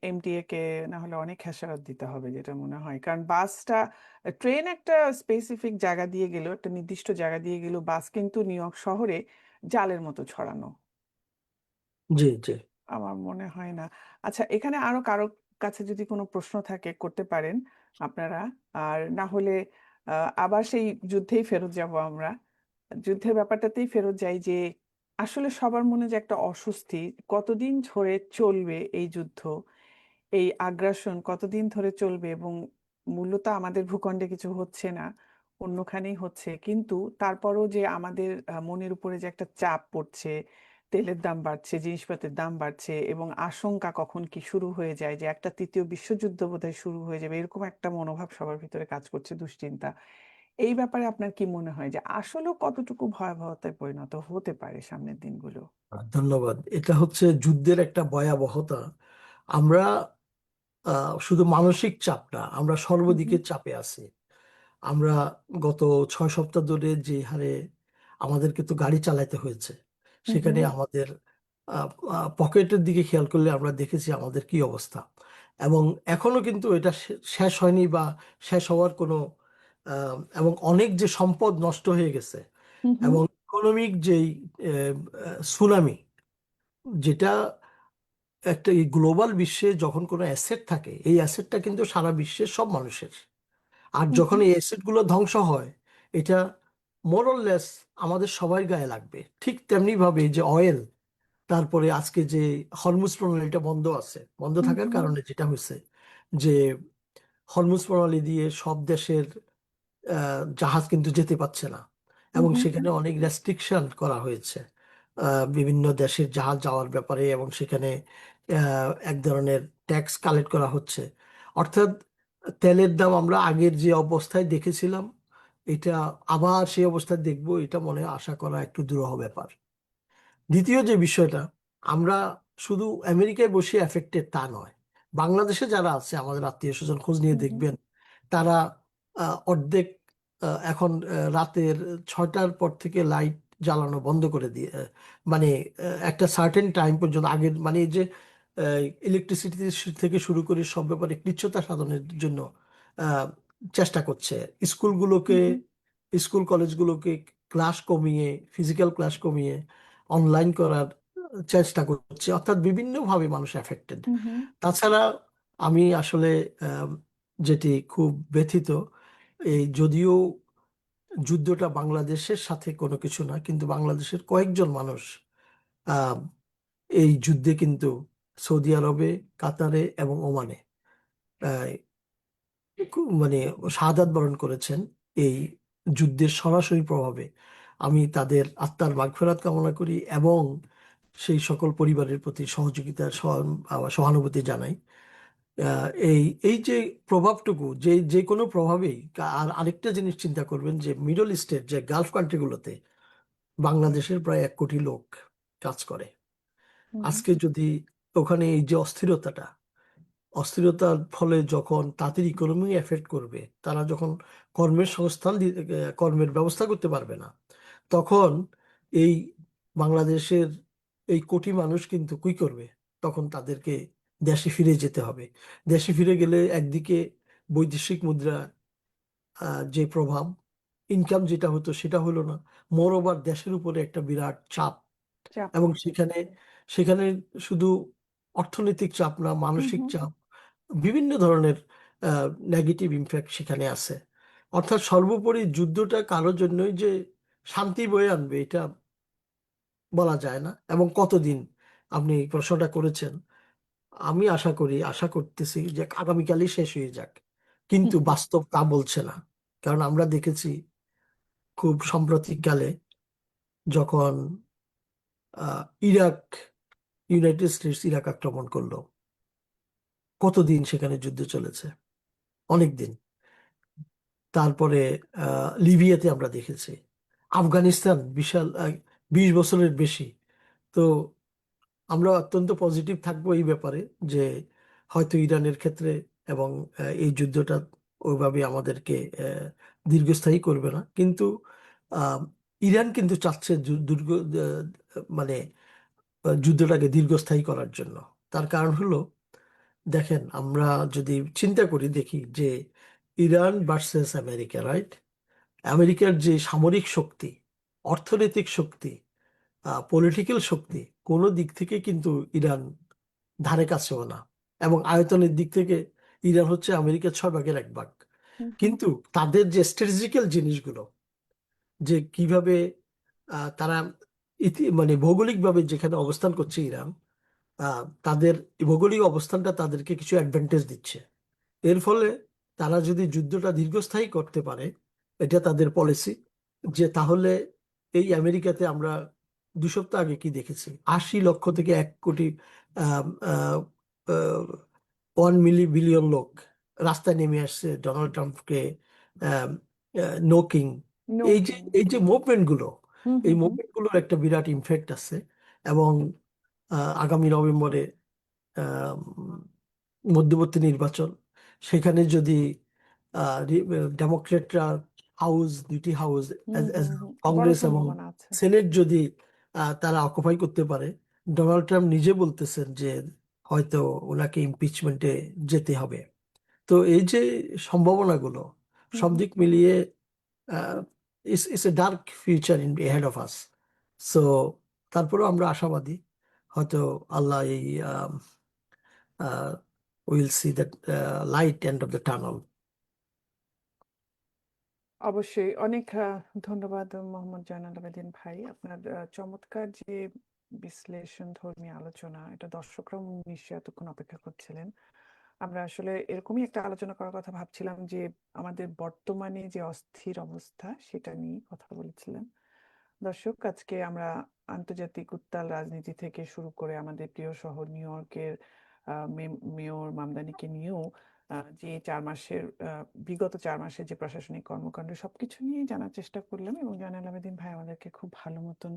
এমটিএ কে না হলে অনেক খেসারত দিতে হবে, যেটা মনে হয়, কারণ বাসটা, ট্রেন একটা স্পেসিফিক জায়গা দিয়ে গেল, একটা নির্দিষ্ট জায়গা দিয়ে গেল, বাস কিন্তু নিউ ইয়র্ক শহরে জালের মতো ছড়ানো। জি, জি। আমার মনে হয় না। আচ্ছা, এখানে আরো কারো কাছে যদি কোনো প্রশ্ন থাকে করতে পারেন আপনারা, আর না হলে আবার সেই যুদ্ধেই ফেরত যাব আমরা। যুদ্ধের ব্যাপারটাতেই ফেরত যাই, যে আসলে সবার মনে যে একটা অস্বস্তি, কতদিন ধরে চলবে এই যুদ্ধ, এই আগ্রাসন কতদিন ধরে চলবে, এবং মূলত আমাদের ভূখণ্ডে কিছু হচ্ছে না, অন্যখানেই হচ্ছে, কিন্তু তারপরও যে আমাদের মনের উপরে যে একটা চাপ পড়ছে, তেলের দাম বাড়ছে, জিনিসপত্রের দাম বাড়ছে, এবং আশঙ্কা কখন কি শুরু হয়ে যায় যে একটা তৃতীয় বিশ্বযুদ্ধ বোধহয় শুরু হয়ে যাবে, এরকম একটা মনোভাব সবার ভিতরে কাজ করছে, দুশ্চিন্তা। এই ব্যাপারে আপনার কি মনে হয় যে আসলেও কতটুকু ভয়াবহতায় পরিণত হতে পারে সামনের দিনগুলো? ধন্যবাদ। এটা হচ্ছে যুদ্ধের একটা ভয়াবহতা। আমরা শুধু মানসিক চাপ না, আমরা হুম হুম সর্বদিকে চাপে আছি। আমরা গত 6 সপ্তাহ ধরে যে হারে আমাদেরকে তো গাড়ি চালাতে হয়েছে, হুম সেখানে হুম আমাদের পকেটের দিকে খেয়াল করলে আমরা দেখেছি আমাদের কি অবস্থা। এবং এখনো কিন্তু এটা শেষ হয়নি বা শেষ হওয়ার কোনো এবং অনেক যে সম্পদ নষ্ট হয়ে গেছে, হুম হুম এবং ইকোনমিক যেই সুনামি, যেটা একটা এই গ্লোবাল বিশ্বে যখন কোনো অ্যাসেট থাকে, এই অ্যাসেটটা কিন্তু সারা বিশ্বের সব মানুষের। আর হুম যখন হুম এই অ্যাসেট গুলো ধ্বংস হয়, এটা মোরলেস আমাদের সবার গায়ে লাগবে। ঠিক তেমনি ভাবে যে অয়েল, তারপরে আজকে যে হরমুজ প্রণালীটা বন্ধ আছে, বন্ধ হুম থাকার হুম কারণে যেটা হয়েছে যে হরমুজ প্রণালী দিয়ে সব দেশের জাহাজ কিন্তু যেতে পারছে না, হুম এবং হুম সেখানে অনেক রেস্ট্রিকশন করা হয়েছে বিভিন্ন দেশের জাহাজ যাওয়ার ব্যাপারে, এবং সেখানে এক ধরনের ট্যাক্স কালেক্ট করা হচ্ছে। অর্থাৎ তেলের দাম আমরা আগের যে অবস্থায় দেখেছিলাম, এটা আবার সেই অবস্থায় দেখবো, এটা মনে হয় আশা করা একটু দুরূহ ব্যাপার। দ্বিতীয় যে বিষয়টা, আমরা শুধু আমেরিকায় বসে এফেক্টেড তা নয়, বাংলাদেশে যারা আছে আমাদের আত্মীয় স্বজন, খোঁজ নিয়ে হুম হুম দেখবেন তারা অর্ধেক এখন রাতের 6টার পর থেকে লাইট জ্বালানো বন্ধ করে দিয়ে, মানে একটা সার্টেন টাইম পর্যন্ত, আগের মানে এই যে ইলেকট্রিসিটি থেকে শুরু করে সব ব্যাপারে কৃচ্ছ্রতা সাধনের জন্য আহ, চেষ্টা করছে। স্কুলগুলোকে, হুম হুম স্কুল কলেজগুলোকে ক্লাস কমিয়ে, ফিজিক্যাল ক্লাস কমিয়ে অনলাইন করার চেষ্টা করছে। অর্থাৎ বিভিন্নভাবে মানুষ এফেক্টেড। হুম হুম তাছাড়া আমি আসলে আম, যেটি খুব ব্যথিত, এই যদিও যুদ্ধটা বাংলাদেশের সাথে কোনো কিছু না, কিন্তু বাংলাদেশের কয়েকজন মানুষ আম, এই যুদ্ধে কিন্তু সৌদি আরবে, কাতারে এবং ওমানে আহ, মানে শাহাদাত বরণ করেছেন এই যুদ্ধের সরাসরি প্রভাবে। আমি তাদের আত্মার মাগফিরাত কামনা করি এবং সেই সকল পরিবারের প্রতি সহযোগিতা, সহানুভূতি জানাই। এই এই যে প্রভাবটুকু, যে যে কোনো প্রভাবেই, আর আরেকটা জিনিস চিন্তা করবেন যে মিডল ইস্টের যে গালফ কান্ট্রিগুলোতে বাংলাদেশের প্রায় 1 কোটি লোক কাজ করে। হুম আজকে যদি ওখানে এই যে অস্থিরতাটা, অস্থিরতার ফলে যখন তাদের ইকোনমি এফেক্ট করবে, তারা যখন কর্মের সংস্থান কর্মের ব্যবস্থা করতে পারবে না, তখন এই বাংলাদেশের এই কোটি মানুষ কিন্তু কি করবে? তখন তাদেরকে দেশে ফিরে যেতে হবে। দেশে ফিরে গেলে একদিকে বৈদেশিক মুদ্রা যে প্রভাব, ইনকাম যেটা হতো সেটা হলো না, মোরওভার দেশের উপরে একটা বিরাট চাপ। চাপ এবং পড়ছে। সেখানে সেখানে শুধু অর্থনৈতিক চাপ না, হুম মানসিক হুম চাপ, বিভিন্ন ধরনের নেগেটিভ ইমফ্যাক্ট সেখানে আছে। অর্থাৎ সর্বোপরি যুদ্ধটা কারোর জন্যই যে শান্তি বয়ে আনবে এটা বলা যায় না। এবং কতদিন, আপনি এই প্রশ্নটা করেছেন, আমি আশা করি, আশা করতেছি যে আগামীকালই শেষ হয়ে যাক, হুম কিন্তু হুম বাস্তব তা বলছে না। কারণ আমরা দেখেছি খুব সাম্প্রতিককালে যখন ইরাক, ইউনাইটেড স্টেটস ইরাক আক্রমণ করলো, কতদিন সেখানে যুদ্ধ চলেছে, অনেক দিন। তারপরে লিবিয়াতে আমরা দেখেছি, আফগানিস্তান বিশাল 20 বছরের বেশি। তো আমরা অত্যন্ত পজিটিভ থাকবো এই ব্যাপারে যে হয়তো ইরানের ক্ষেত্রে এবং এই যুদ্ধটা ওইভাবে আমাদেরকে দীর্ঘস্থায়ী করবে না, কিন্তু আহ, ইরান কিন্তু চাচ্ছে মানে যুদ্ধটাকে দীর্ঘস্থায়ী করার জন্য। তার কারণ হলো, দেখেন আমরা যদি চিন্তা করি, দেখি যে ইরান ভার্সেস আমেরিকা, রাইট? আমেরিকার যে সামরিক শক্তি, অর্থনৈতিক শক্তি, পলিটিক্যাল শক্তি, কোনো দিক থেকে কিন্তু ইরান ধারে কাছেও না। এবং আয়তনের দিক থেকে ইরান হচ্ছে আমেরিকার 6 ভাগের 1 ভাগ। হুম হুম কিন্তু তাদের যে স্ট্র্যাটেজিক্যাল জিনিসগুলো, যে কিভাবে তারা মানে ভৌগোলিকভাবে যেখানে অবস্থান করছে ইরান, তাদের ভৌগোলিক অবস্থানটা তাদেরকে কিছু অ্যাডভান্টেজ দিচ্ছে। এর ফলে তারা যদি যুদ্ধটা দীর্ঘস্থায়ী করতে পারে, এটা তাদের পলিসি, যে তাহলে এই আমেরিকাতে আমরা 2 সপ্তাহ আগে কি দেখেছি, 80 লক্ষ থেকে 1 কোটি 1 বিলিয়ন লোক রাস্তায় নেমে আসছে ডোনাল্ড ট্রাম্পকে নোকিং। নো এই যে কিং। এই যে মুভমেন্ট গুলো, হুম এই হুম হুম। মুভমেন্ট গুলোর একটা বিরাট ইমফ্যাক্ট আছে। এবং আগামী নভেম্বরে আহ, মধ্যবর্তী নির্বাচন, সেখানে যদি ডেমোক্রেটরা দুইটি হাউস, হুম হুম হুম, বড় কংগ্রেস এবং সম্ভাবনা আছে। সেনেট যদি তারা অকুপাই করতে পারে, ডোনাল্ড ট্রাম্প নিজে বলতেছেন যে হয়তো ওনাকে ইমপিচমেন্টে যেতে হবে। তো এই যে সম্ভাবনাগুলো, হুম সব হুম। দিক মিলিয়ে it's a dark future in head of us. So তারপরেও আমরা আশাবাদী, হয়তো আল্লাহ এই will see that light end of the tunnel. অবশ্যই অনেক ধন্যবাদ মোহাম্মদ জয়নাল আবেদিন ভাই, আপনার চমৎকার যে বিশ্লেষণ ধর্মী আলোচনা, এটা দর্শকরাও নিশ্চয়ই এতক্ষণ অপেক্ষা করছিলেন। আমরা আসলে এরকমই একটা আলোচনা করার কথা ভাবছিলাম, যে আমাদের বর্তমানে যে অস্থির অবস্থা সেটা নিয়ে কথা বলেছিলেন দর্শক। আজকে আমরা আন্তর্জাতিক উত্তাল রাজনীতি থেকে শুরু করে আমাদের প্রিয় শহর নিউ ইয়র্কের মেয়র মামদানিকে নিয়েও যে 4 মাসের বিগত 4 মাসের যে প্রশাসনিক কর্মকাণ্ড সবকিছু নিয়ে জানার চেষ্টা করলাম, এবং জয়নাল আবেদিন ভাই আমাদেরকে খুব ভালো মতন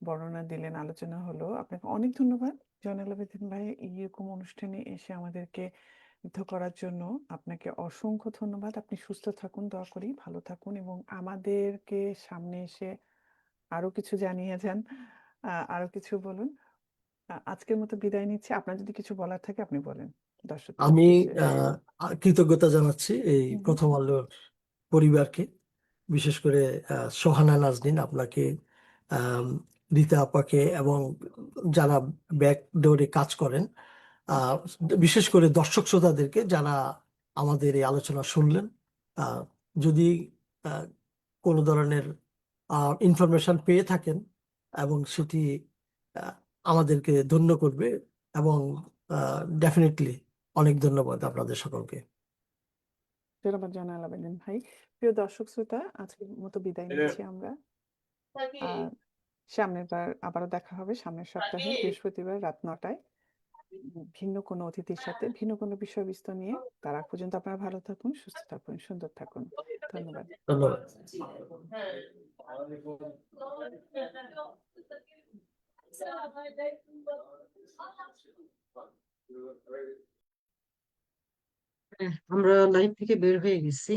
বর্ণনা দিলেন, আলোচনা হলো। আপনাকে অনেক ধন্যবাদ জয়নাল আবেদিন ভাই, এরকম অনুষ্ঠানে এসে আমাদেরকে মুগ্ধ করার জন্য। আপনাকে অসংখ্য ধন্যবাদ। আপনি সুস্থ থাকুন, দোয়া করি ভালো থাকুন, এবং আমাদেরকে সামনে এসে আরো কিছু জানিয়ে যান, আরো কিছু বলুন। আজকের মতো বিদায় নিচ্ছি। আপনার যদি কিছু বলার থাকে আপনি বলেন দর্শকদের আমি উদ্দেশ্যে। কৃতজ্ঞতা জানাচ্ছি এই হুম হুম। প্রথম আলোর পরিবারকে, বিশেষ করে সোহানা নাজনীন আপনাকে, আম, রীতা আপাকে, এবং যারা ব্যাক ডোরে কাজ করেন, আহ, বিশেষ করে দর্শক শ্রোতাদেরকে যারা আমাদের এই আলোচনা শুনলেন। আহ, যদি আহ, কোনো ধরনের ইনফরমেশন পেয়ে থাকেন এবং সেটি আহ, আমাদেরকে ধন্য করবে, এবং ডেফিনেটলি অনেক ধন্যবাদ আপনাদের সকলকে। ধন্যবাদ জয়নাল আবেদিন ভাই। প্রিয় দর্শক শ্রোতা, আজকের মতো বিদায় নিচ্ছি আমরা। আর সামনের বার আবারও দেখা হবে সামনের সপ্তাহে বৃহস্পতিবার রাত 9টায়, ভিন্ন কোনো অতিথির সাথে ভিন্ন কোনো বিষয়বস্তু নিয়ে। তার আগ পর্যন্ত আপনারা ভালো থাকুন, সুস্থ থাকুন, সুন্দর থাকুন। ধন্যবাদ। ধন্যবাদ। আমরা লাইভ থেকে বের হয়ে গেছি।